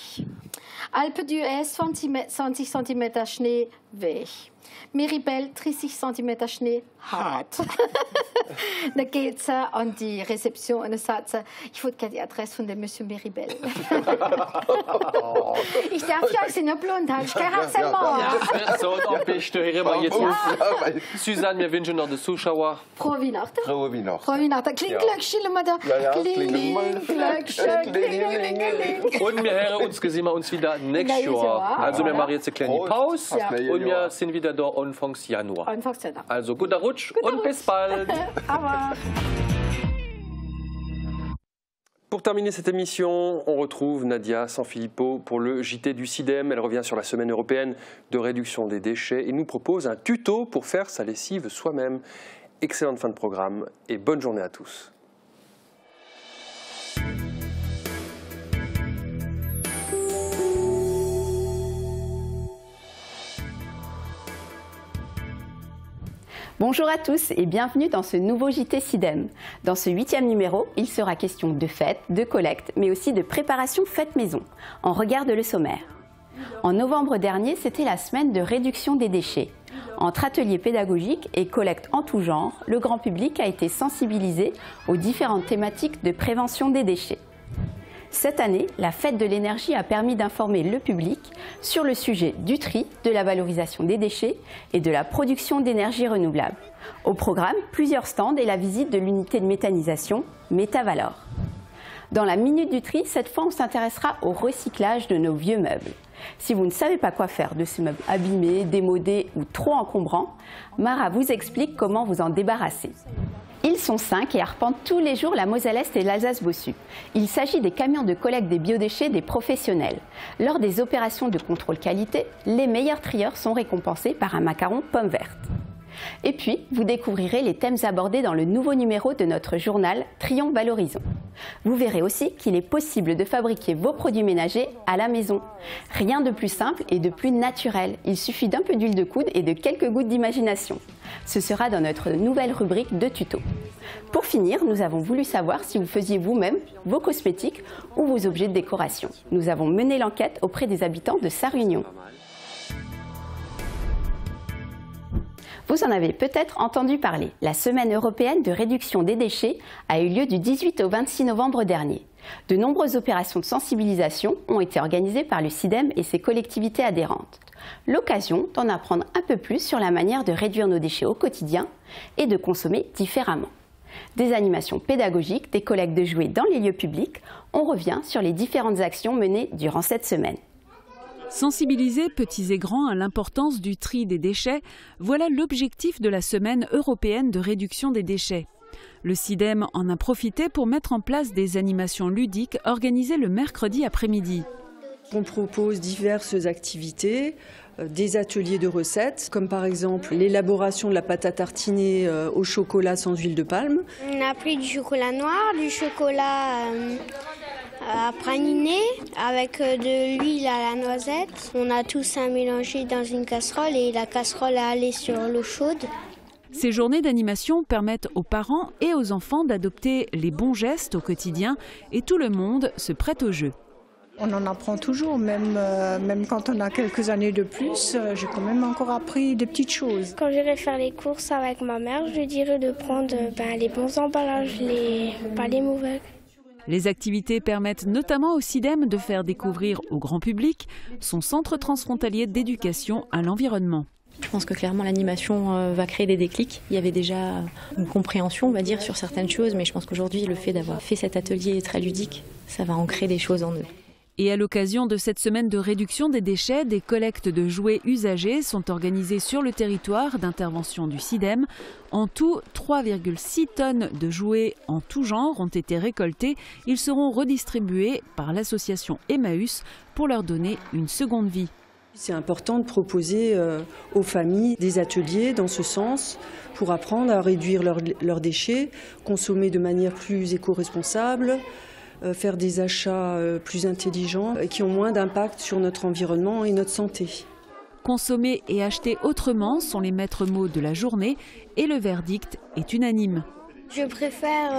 Alpe d'Huez, 20 cm Schnee weg. Miribel, 30 cm Schnee hart. Dann geht sie an die Rezeption und sagt sie, ich würde gerne die Adresse von dem Monsieur Miribel. Ich darf ja, ich bin ja blond, ich kann auch So, dann bist du hier mal jetzt. Susanne, wir wünschen noch den Zuschauern frohe Weihnachten. Frohe Weihnachten. Frohe Weihnachten. Kling, mal da. Kling, Und wir hören uns, sehen wir uns wieder nächstes Jahr. Also wir machen jetzt eine kleine Pause und wir sind wieder da Anfang Januar. Also guter Rutsch und bis bald. Pour terminer cette émission, on retrouve Nadia Sanfilippo pour le JT du CIDEM. Elle revient sur la semaine européenne de réduction des déchets et nous propose un tuto pour faire sa lessive soi-même. Excellente fin de programme et bonne journée à tous. Bonjour à tous et bienvenue dans ce nouveau JT CIDEM. Dans ce 8e numéro, il sera question de fêtes, de collecte, mais aussi de préparation fête maison. On regarde le sommaire. En novembre dernier, c'était la semaine de réduction des déchets. Entre ateliers pédagogiques et collectes en tout genre, le grand public a été sensibilisé aux différentes thématiques de prévention des déchets. Cette année, la fête de l'énergie a permis d'informer le public sur le sujet du tri, de la valorisation des déchets et de la production d'énergie renouvelable. Au programme, plusieurs stands et la visite de l'unité de méthanisation Métavalor. Dans la minute du tri, cette fois, on s'intéressera au recyclage de nos vieux meubles. Si vous ne savez pas quoi faire de ces meubles abîmés, démodés ou trop encombrants, Mara vous explique comment vous en débarrasser. Ils sont 5 et arpentent tous les jours la Moselle-Est et l'Alsace-Bossu. Il s'agit des camions de collecte des biodéchets des professionnels. Lors des opérations de contrôle qualité, les meilleurs trieurs sont récompensés par un macaron pomme verte. Et puis, vous découvrirez les thèmes abordés dans le nouveau numéro de notre journal Trions Valorisons. Vous verrez aussi qu'il est possible de fabriquer vos produits ménagers à la maison. Rien de plus simple et de plus naturel. Il suffit d'un peu d'huile de coude et de quelques gouttes d'imagination. Ce sera dans notre nouvelle rubrique de tutos. Pour finir, nous avons voulu savoir si vous faisiez vous-même vos cosmétiques ou vos objets de décoration. Nous avons mené l'enquête auprès des habitants de Sarre-Union. Vous en avez peut-être entendu parler. La semaine européenne de réduction des déchets a eu lieu du 18 au 26 novembre dernier. De nombreuses opérations de sensibilisation ont été organisées par le CIDEM et ses collectivités adhérentes. L'occasion d'en apprendre un peu plus sur la manière de réduire nos déchets au quotidien et de consommer différemment. Des animations pédagogiques, des collectes de jouets dans les lieux publics, on revient sur les différentes actions menées durant cette semaine. Sensibiliser petits et grands à l'importance du tri des déchets, voilà l'objectif de la semaine européenne de réduction des déchets. Le CIDEM en a profité pour mettre en place des animations ludiques organisées le mercredi après-midi. On propose diverses activités, des ateliers de recettes, comme par exemple l'élaboration de la pâte à tartiner au chocolat sans huile de palme. On a pris du chocolat noir, du chocolat à praliner avec de l'huile à la noisette. On a tout ça mélangé dans une casserole et la casserole a allé sur l'eau chaude. Ces journées d'animation permettent aux parents et aux enfants d'adopter les bons gestes au quotidien et tout le monde se prête au jeu. On en apprend toujours, même quand on a quelques années de plus, j'ai quand même encore appris des petites choses. Quand j'irai faire les courses avec ma mère, je lui dirai de prendre les bons emballages, pas les mauvais. Les activités permettent notamment au CIDEM de faire découvrir au grand public son centre transfrontalier d'éducation à l'environnement. Je pense que clairement l'animation va créer des déclics. Il y avait déjà une compréhension, on va dire, sur certaines choses, mais je pense qu'aujourd'hui, le fait d'avoir fait cet atelier très ludique, ça va ancrer des choses en eux. Et à l'occasion de cette semaine de réduction des déchets, des collectes de jouets usagés sont organisées sur le territoire d'intervention du SIDEM. En tout, 3,6 tonnes de jouets en tout genre ont été récoltés. Ils seront redistribués par l'association Emmaüs pour leur donner une seconde vie. C'est important de proposer aux familles des ateliers dans ce sens pour apprendre à réduire leurs déchets, consommer de manière plus éco-responsable, faire des achats plus intelligents qui ont moins d'impact sur notre environnement et notre santé. Consommer et acheter autrement sont les maîtres mots de la journée et le verdict est unanime. Je préfère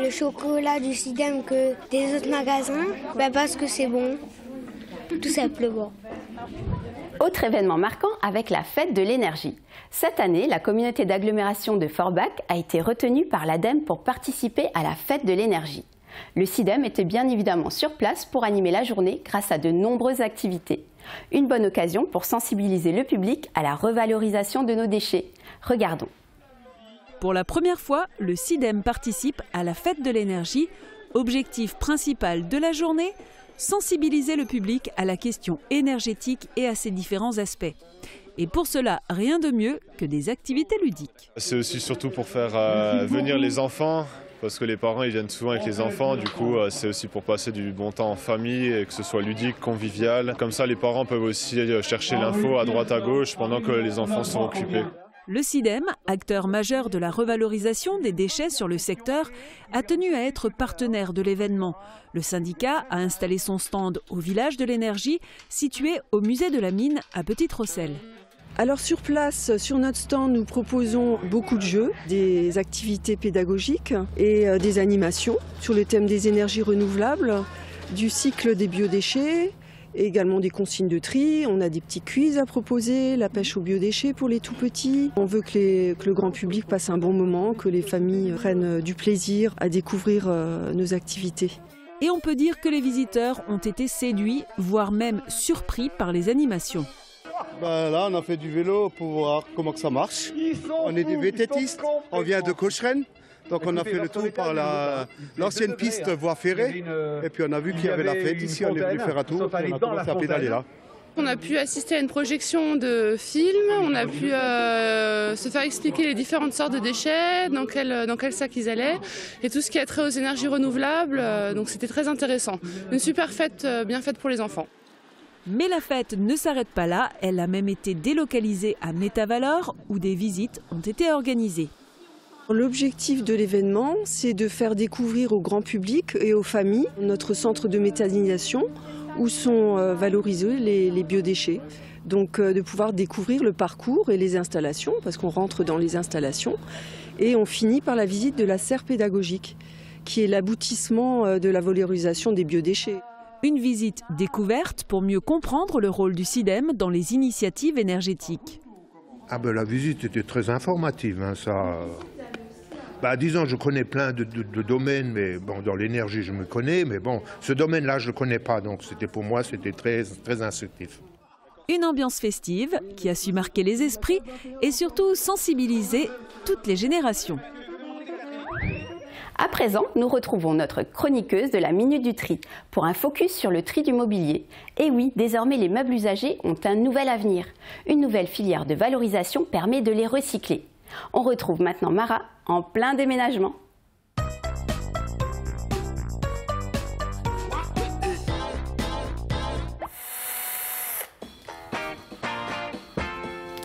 le chocolat du SIDEM que des autres magasins parce que c'est bon, tout simplement. Autre événement marquant avec la fête de l'énergie. Cette année, la communauté d'agglomération de Forbach a été retenue par l'ADEME pour participer à la fête de l'énergie. Le SIDEM était bien évidemment sur place pour animer la journée grâce à de nombreuses activités. Une bonne occasion pour sensibiliser le public à la revalorisation de nos déchets. Regardons. Pour la première fois, le SIDEM participe à la fête de l'énergie. Objectif principal de la journée, sensibiliser le public à la question énergétique et à ses différents aspects. Et pour cela, rien de mieux que des activités ludiques. C'est aussi surtout pour faire venir les enfants. Parce que les parents ils viennent souvent avec les enfants, du coup c'est aussi pour passer du bon temps en famille et que ce soit ludique, convivial. Comme ça les parents peuvent aussi chercher l'info à droite à gauche pendant que les enfants sont occupés. Le SIDEM, acteur majeur de la revalorisation des déchets sur le secteur, a tenu à être partenaire de l'événement. Le syndicat a installé son stand au village de l'énergie, situé au musée de la mine à Petite-Rosselle. Alors sur place, sur notre stand, nous proposons beaucoup de jeux, des activités pédagogiques et des animations sur le thème des énergies renouvelables, du cycle des biodéchets, et également des consignes de tri. On a des petits quiz à proposer, la pêche aux biodéchets pour les tout petits. On veut que le grand public passe un bon moment, que les familles prennent du plaisir à découvrir nos activités. Et on peut dire que les visiteurs ont été séduits, voire même surpris par les animations. Là, on a fait du vélo pour voir comment ça marche. On est des vététistes, on vient de Cocheren. Donc on a fait le tour par l'ancienne piste voie ferrée. Et puis on a vu qu'il y avait la fête ici, on est venu faire un tour. On a commencé à pédaler là. On a pu assister à une projection de films, on a pu se faire expliquer les différentes sortes de déchets, dans quel sac ils allaient, et tout ce qui a trait aux énergies renouvelables. Donc c'était très intéressant. Une super fête, bien faite pour les enfants. Mais la fête ne s'arrête pas là, elle a même été délocalisée à Métavalor où des visites ont été organisées. L'objectif de l'événement, c'est de faire découvrir au grand public et aux familles notre centre de méthanisation où sont valorisés les biodéchets. Donc de pouvoir découvrir le parcours et les installations, parce qu'on rentre dans les installations, et on finit par la visite de la serre pédagogique, qui est l'aboutissement de la valorisation des biodéchets. Une visite découverte pour mieux comprendre le rôle du SIDEM dans les initiatives énergétiques. La visite était très informative. Disons, je connais plein de domaines, mais bon, dans l'énergie, je me connais. Mais bon, ce domaine-là, je ne connais pas. Donc pour moi, c'était très, très instructif. Une ambiance festive qui a su marquer les esprits et surtout sensibiliser toutes les générations. À présent, nous retrouvons notre chroniqueuse de la Minute du Tri pour un focus sur le tri du mobilier. Et oui, désormais les meubles usagés ont un nouvel avenir. Une nouvelle filière de valorisation permet de les recycler. On retrouve maintenant Mara en plein déménagement.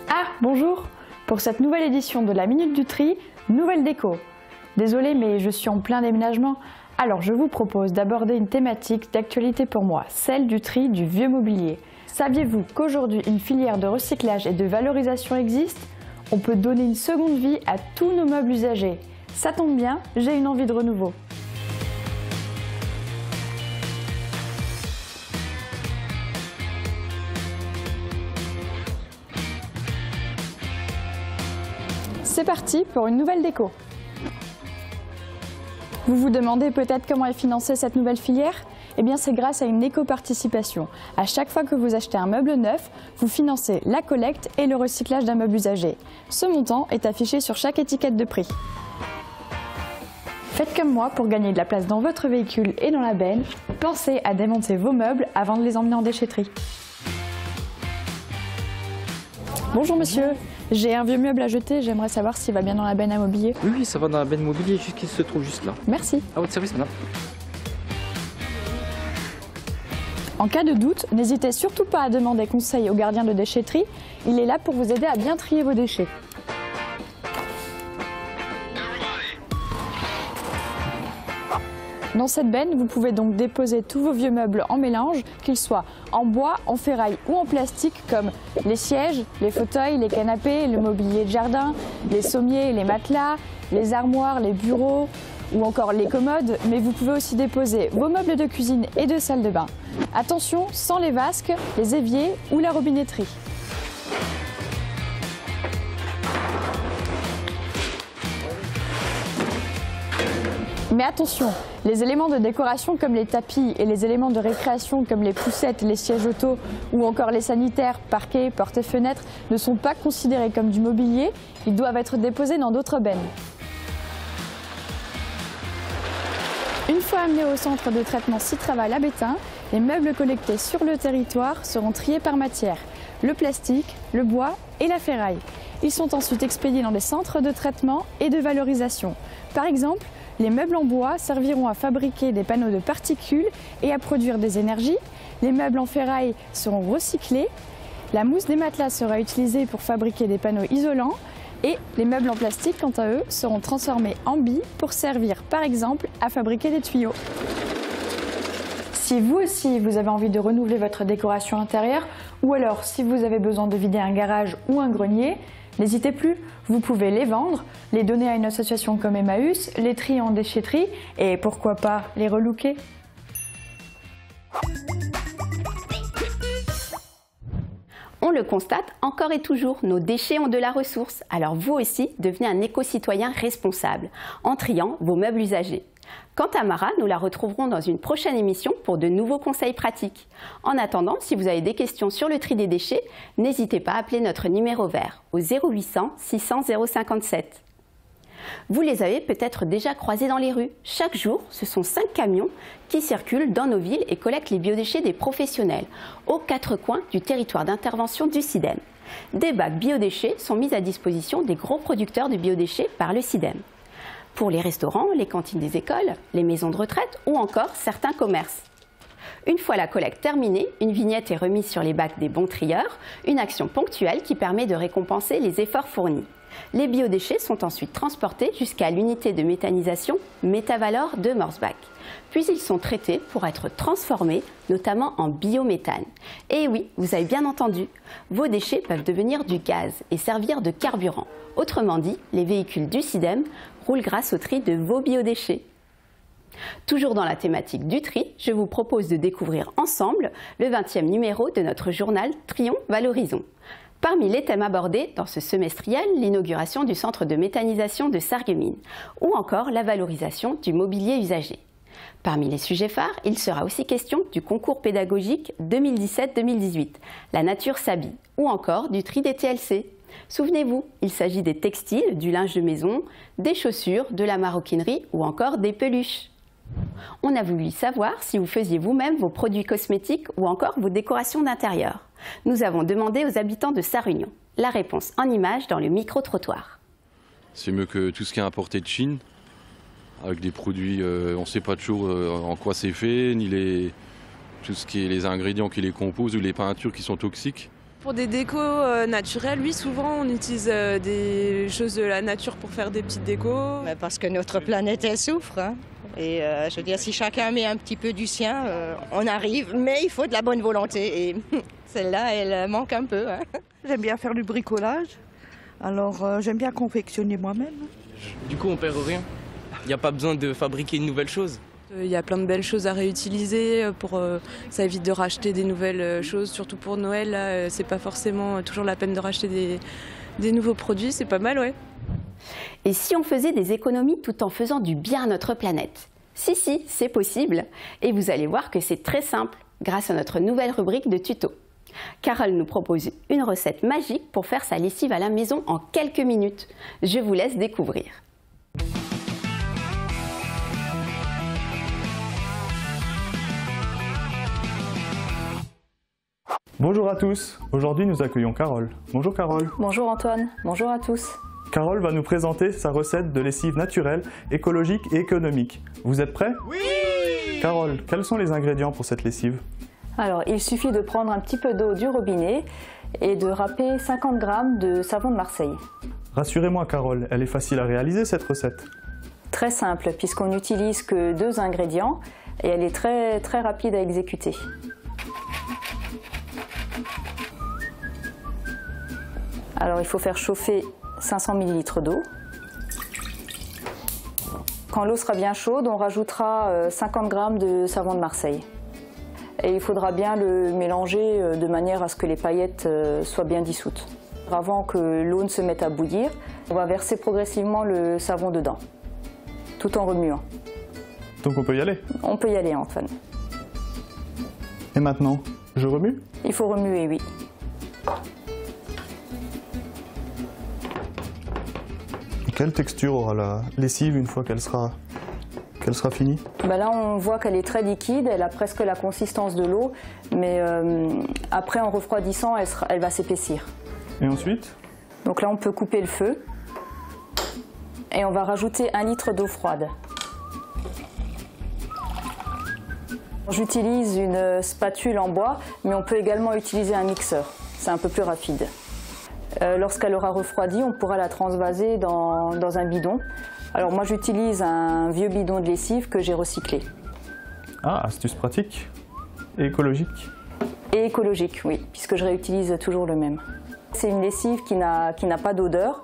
Ah, bonjour! Pour cette nouvelle édition de la Minute du Tri, nouvelle déco. Désolée, mais je suis en plein déménagement. Alors je vous propose d'aborder une thématique d'actualité pour moi, celle du tri du vieux mobilier. Saviez-vous qu'aujourd'hui une filière de recyclage et de valorisation existe? On peut donner une seconde vie à tous nos meubles usagés. Ça tombe bien, j'ai une envie de renouveau. C'est parti pour une nouvelle déco. Vous vous demandez peut-être comment est financée cette nouvelle filière? Eh bien c'est grâce à une éco-participation. À chaque fois que vous achetez un meuble neuf, vous financez la collecte et le recyclage d'un meuble usagé. Ce montant est affiché sur chaque étiquette de prix. Faites comme moi pour gagner de la place dans votre véhicule et dans la benne. Pensez à démonter vos meubles avant de les emmener en déchetterie. Bonjour monsieur, j'ai un vieux meuble à jeter, j'aimerais savoir s'il va bien dans la benne à mobilier. Oui, ça va dans la benne mobilier, qui se trouve juste là. Merci. À votre service, madame. En cas de doute, n'hésitez surtout pas à demander conseil au gardien de déchetterie, il est là pour vous aider à bien trier vos déchets. Dans cette benne, vous pouvez donc déposer tous vos vieux meubles en mélange, qu'ils soient en bois, en ferraille ou en plastique, comme les sièges, les fauteuils, les canapés, le mobilier de jardin, les sommiers, les matelas, les armoires, les bureaux ou encore les commodes, mais vous pouvez aussi déposer vos meubles de cuisine et de salle de bain. Attention, sans les vasques, les éviers ou la robinetterie. Mais attention, les éléments de décoration comme les tapis et les éléments de récréation comme les poussettes, les sièges auto ou encore les sanitaires, parquets, portes et fenêtres ne sont pas considérés comme du mobilier, ils doivent être déposés dans d'autres bennes. Une fois amenés au centre de traitement Citraval à Bétain, les meubles collectés sur le territoire seront triés par matière, le plastique, le bois et la ferraille. Ils sont ensuite expédiés dans des centres de traitement et de valorisation. Par exemple, les meubles en bois serviront à fabriquer des panneaux de particules et à produire des énergies. Les meubles en ferraille seront recyclés. La mousse des matelas sera utilisée pour fabriquer des panneaux isolants. Et les meubles en plastique, quant à eux, seront transformés en billes pour servir, par exemple, à fabriquer des tuyaux. Si vous aussi, vous avez envie de renouveler votre décoration intérieure, ou alors si vous avez besoin de vider un garage ou un grenier, n'hésitez plus, vous pouvez les vendre, les donner à une association comme Emmaüs, les trier en déchetterie et pourquoi pas les relooker. On le constate encore et toujours, nos déchets ont de la ressource. Alors vous aussi, devenez un éco-citoyen responsable en triant vos meubles usagés. Quant à Mara, nous la retrouverons dans une prochaine émission pour de nouveaux conseils pratiques. En attendant, si vous avez des questions sur le tri des déchets, n'hésitez pas à appeler notre numéro vert au 0800 600 057. Vous les avez peut-être déjà croisés dans les rues. Chaque jour, ce sont 5 camions qui circulent dans nos villes et collectent les biodéchets des professionnels aux 4 coins du territoire d'intervention du SIDEM. Des bacs biodéchets sont mis à disposition des gros producteurs de biodéchets par le SIDEM. Pour les restaurants, les cantines des écoles, les maisons de retraite ou encore certains commerces. Une fois la collecte terminée, une vignette est remise sur les bacs des bons trieurs, une action ponctuelle qui permet de récompenser les efforts fournis. Les biodéchets sont ensuite transportés jusqu'à l'unité de méthanisation Métavalor de Morsbach. Puis ils sont traités pour être transformés, notamment en biométhane. Et oui, vous avez bien entendu, vos déchets peuvent devenir du gaz et servir de carburant. Autrement dit, les véhicules du SIDEM roulent grâce au tri de vos biodéchets. Toujours dans la thématique du tri, je vous propose de découvrir ensemble le 20e numéro de notre journal Trions, Valorisons. Parmi les thèmes abordés dans ce semestriel, l'inauguration du centre de méthanisation de Sarreguemines ou encore la valorisation du mobilier usagé. Parmi les sujets phares, il sera aussi question du concours pédagogique 2017-2018, La nature s'habille, ou encore du tri des TLC. Souvenez-vous, il s'agit des textiles, du linge de maison, des chaussures, de la maroquinerie ou encore des peluches. On a voulu savoir si vous faisiez vous-même vos produits cosmétiques ou encore vos décorations d'intérieur. Nous avons demandé aux habitants de Sarre-Union. La réponse en images dans le micro-trottoir. C'est mieux que tout ce qui est importé de Chine, avec des produits, on ne sait pas toujours en quoi c'est fait, ni tout ce qui est les ingrédients qui les composent ou les peintures qui sont toxiques. Pour des décos naturels, oui, souvent on utilise des choses de la nature pour faire des petites décos. Parce que notre planète, elle souffre. Hein. Et je veux dire, si chacun met un petit peu du sien, on arrive. Mais il faut de la bonne volonté. Et celle-là, elle manque un peu. Hein. J'aime bien faire du bricolage. Alors j'aime bien confectionner moi-même. Du coup, on perd rien. Il n'y a pas besoin de fabriquer une nouvelle chose. Il y a plein de belles choses à réutiliser, ça évite de racheter des nouvelles choses, surtout pour Noël, là, c'est pas forcément toujours la peine de racheter des nouveaux produits, c'est pas mal, ouais. Et si on faisait des économies tout en faisant du bien à notre planète? Si, c'est possible, et vous allez voir que c'est très simple, grâce à notre nouvelle rubrique de tuto. Carole nous propose une recette magique pour faire sa lessive à la maison en quelques minutes. Je vous laisse découvrir. Bonjour à tous, aujourd'hui nous accueillons Carole. Bonjour Carole. Bonjour Antoine, bonjour à tous. Carole va nous présenter sa recette de lessive naturelle, écologique et économique. Vous êtes prêts? Oui! Carole, quels sont les ingrédients pour cette lessive? Alors, il suffit de prendre un petit peu d'eau du robinet et de râper 50 g de savon de Marseille. Rassurez-moi Carole, elle est facile à réaliser cette recette. Très simple, puisqu'on n'utilise que 2 ingrédients et elle est très rapide à exécuter. Alors, il faut faire chauffer 500 ml d'eau. Quand l'eau sera bien chaude, on rajoutera 50 g de savon de Marseille. Et il faudra bien le mélanger de manière à ce que les paillettes soient bien dissoutes. Avant que l'eau ne se mette à bouillir, on va verser progressivement le savon dedans, tout en remuant. Donc on peut y aller? On peut y aller, Antoine. Et maintenant, je remue? Il faut remuer, oui. Quelle texture aura la lessive une fois qu'elle sera finie? Là, on voit qu'elle est très liquide, elle a presque la consistance de l'eau, mais après, en refroidissant, elle va s'épaissir. Et ensuite? Donc là, on peut couper le feu et on va rajouter 1 litre d'eau froide. J'utilise une spatule en bois, mais on peut également utiliser un mixeur, c'est un peu plus rapide. Lorsqu'elle aura refroidi, on pourra la transvaser dans un bidon. Alors moi j'utilise un vieux bidon de lessive que j'ai recyclé. Ah, astuce pratique et écologique. Et écologique, oui, puisque je réutilise toujours le même. C'est une lessive qui n'a pas d'odeur.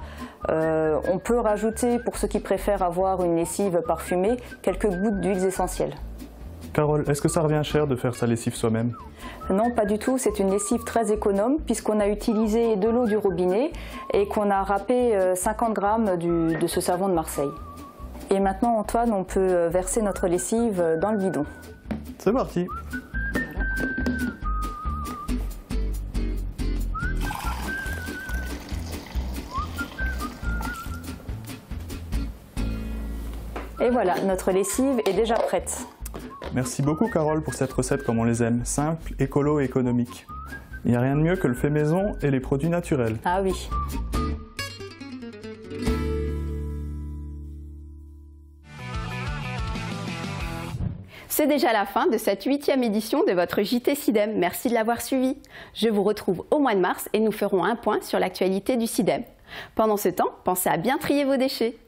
On peut rajouter, pour ceux qui préfèrent avoir une lessive parfumée, quelques gouttes d'huiles essentielles. Carole, est-ce que ça revient cher de faire sa lessive soi-même? Non, pas du tout. C'est une lessive très économe puisqu'on a utilisé de l'eau du robinet et qu'on a râpé 50 g de ce savon de Marseille. Et maintenant, Antoine, on peut verser notre lessive dans le bidon. C'est parti. Et voilà, notre lessive est déjà prête. Merci beaucoup Carole pour cette recette comme on les aime, simple, écolo et économique. Il n'y a rien de mieux que le fait maison et les produits naturels. Ah oui. C'est déjà la fin de cette 8e édition de votre JT SIDEM. Merci de l'avoir suivi. Je vous retrouve au mois de mars et nous ferons un point sur l'actualité du SIDEM. Pendant ce temps, pensez à bien trier vos déchets.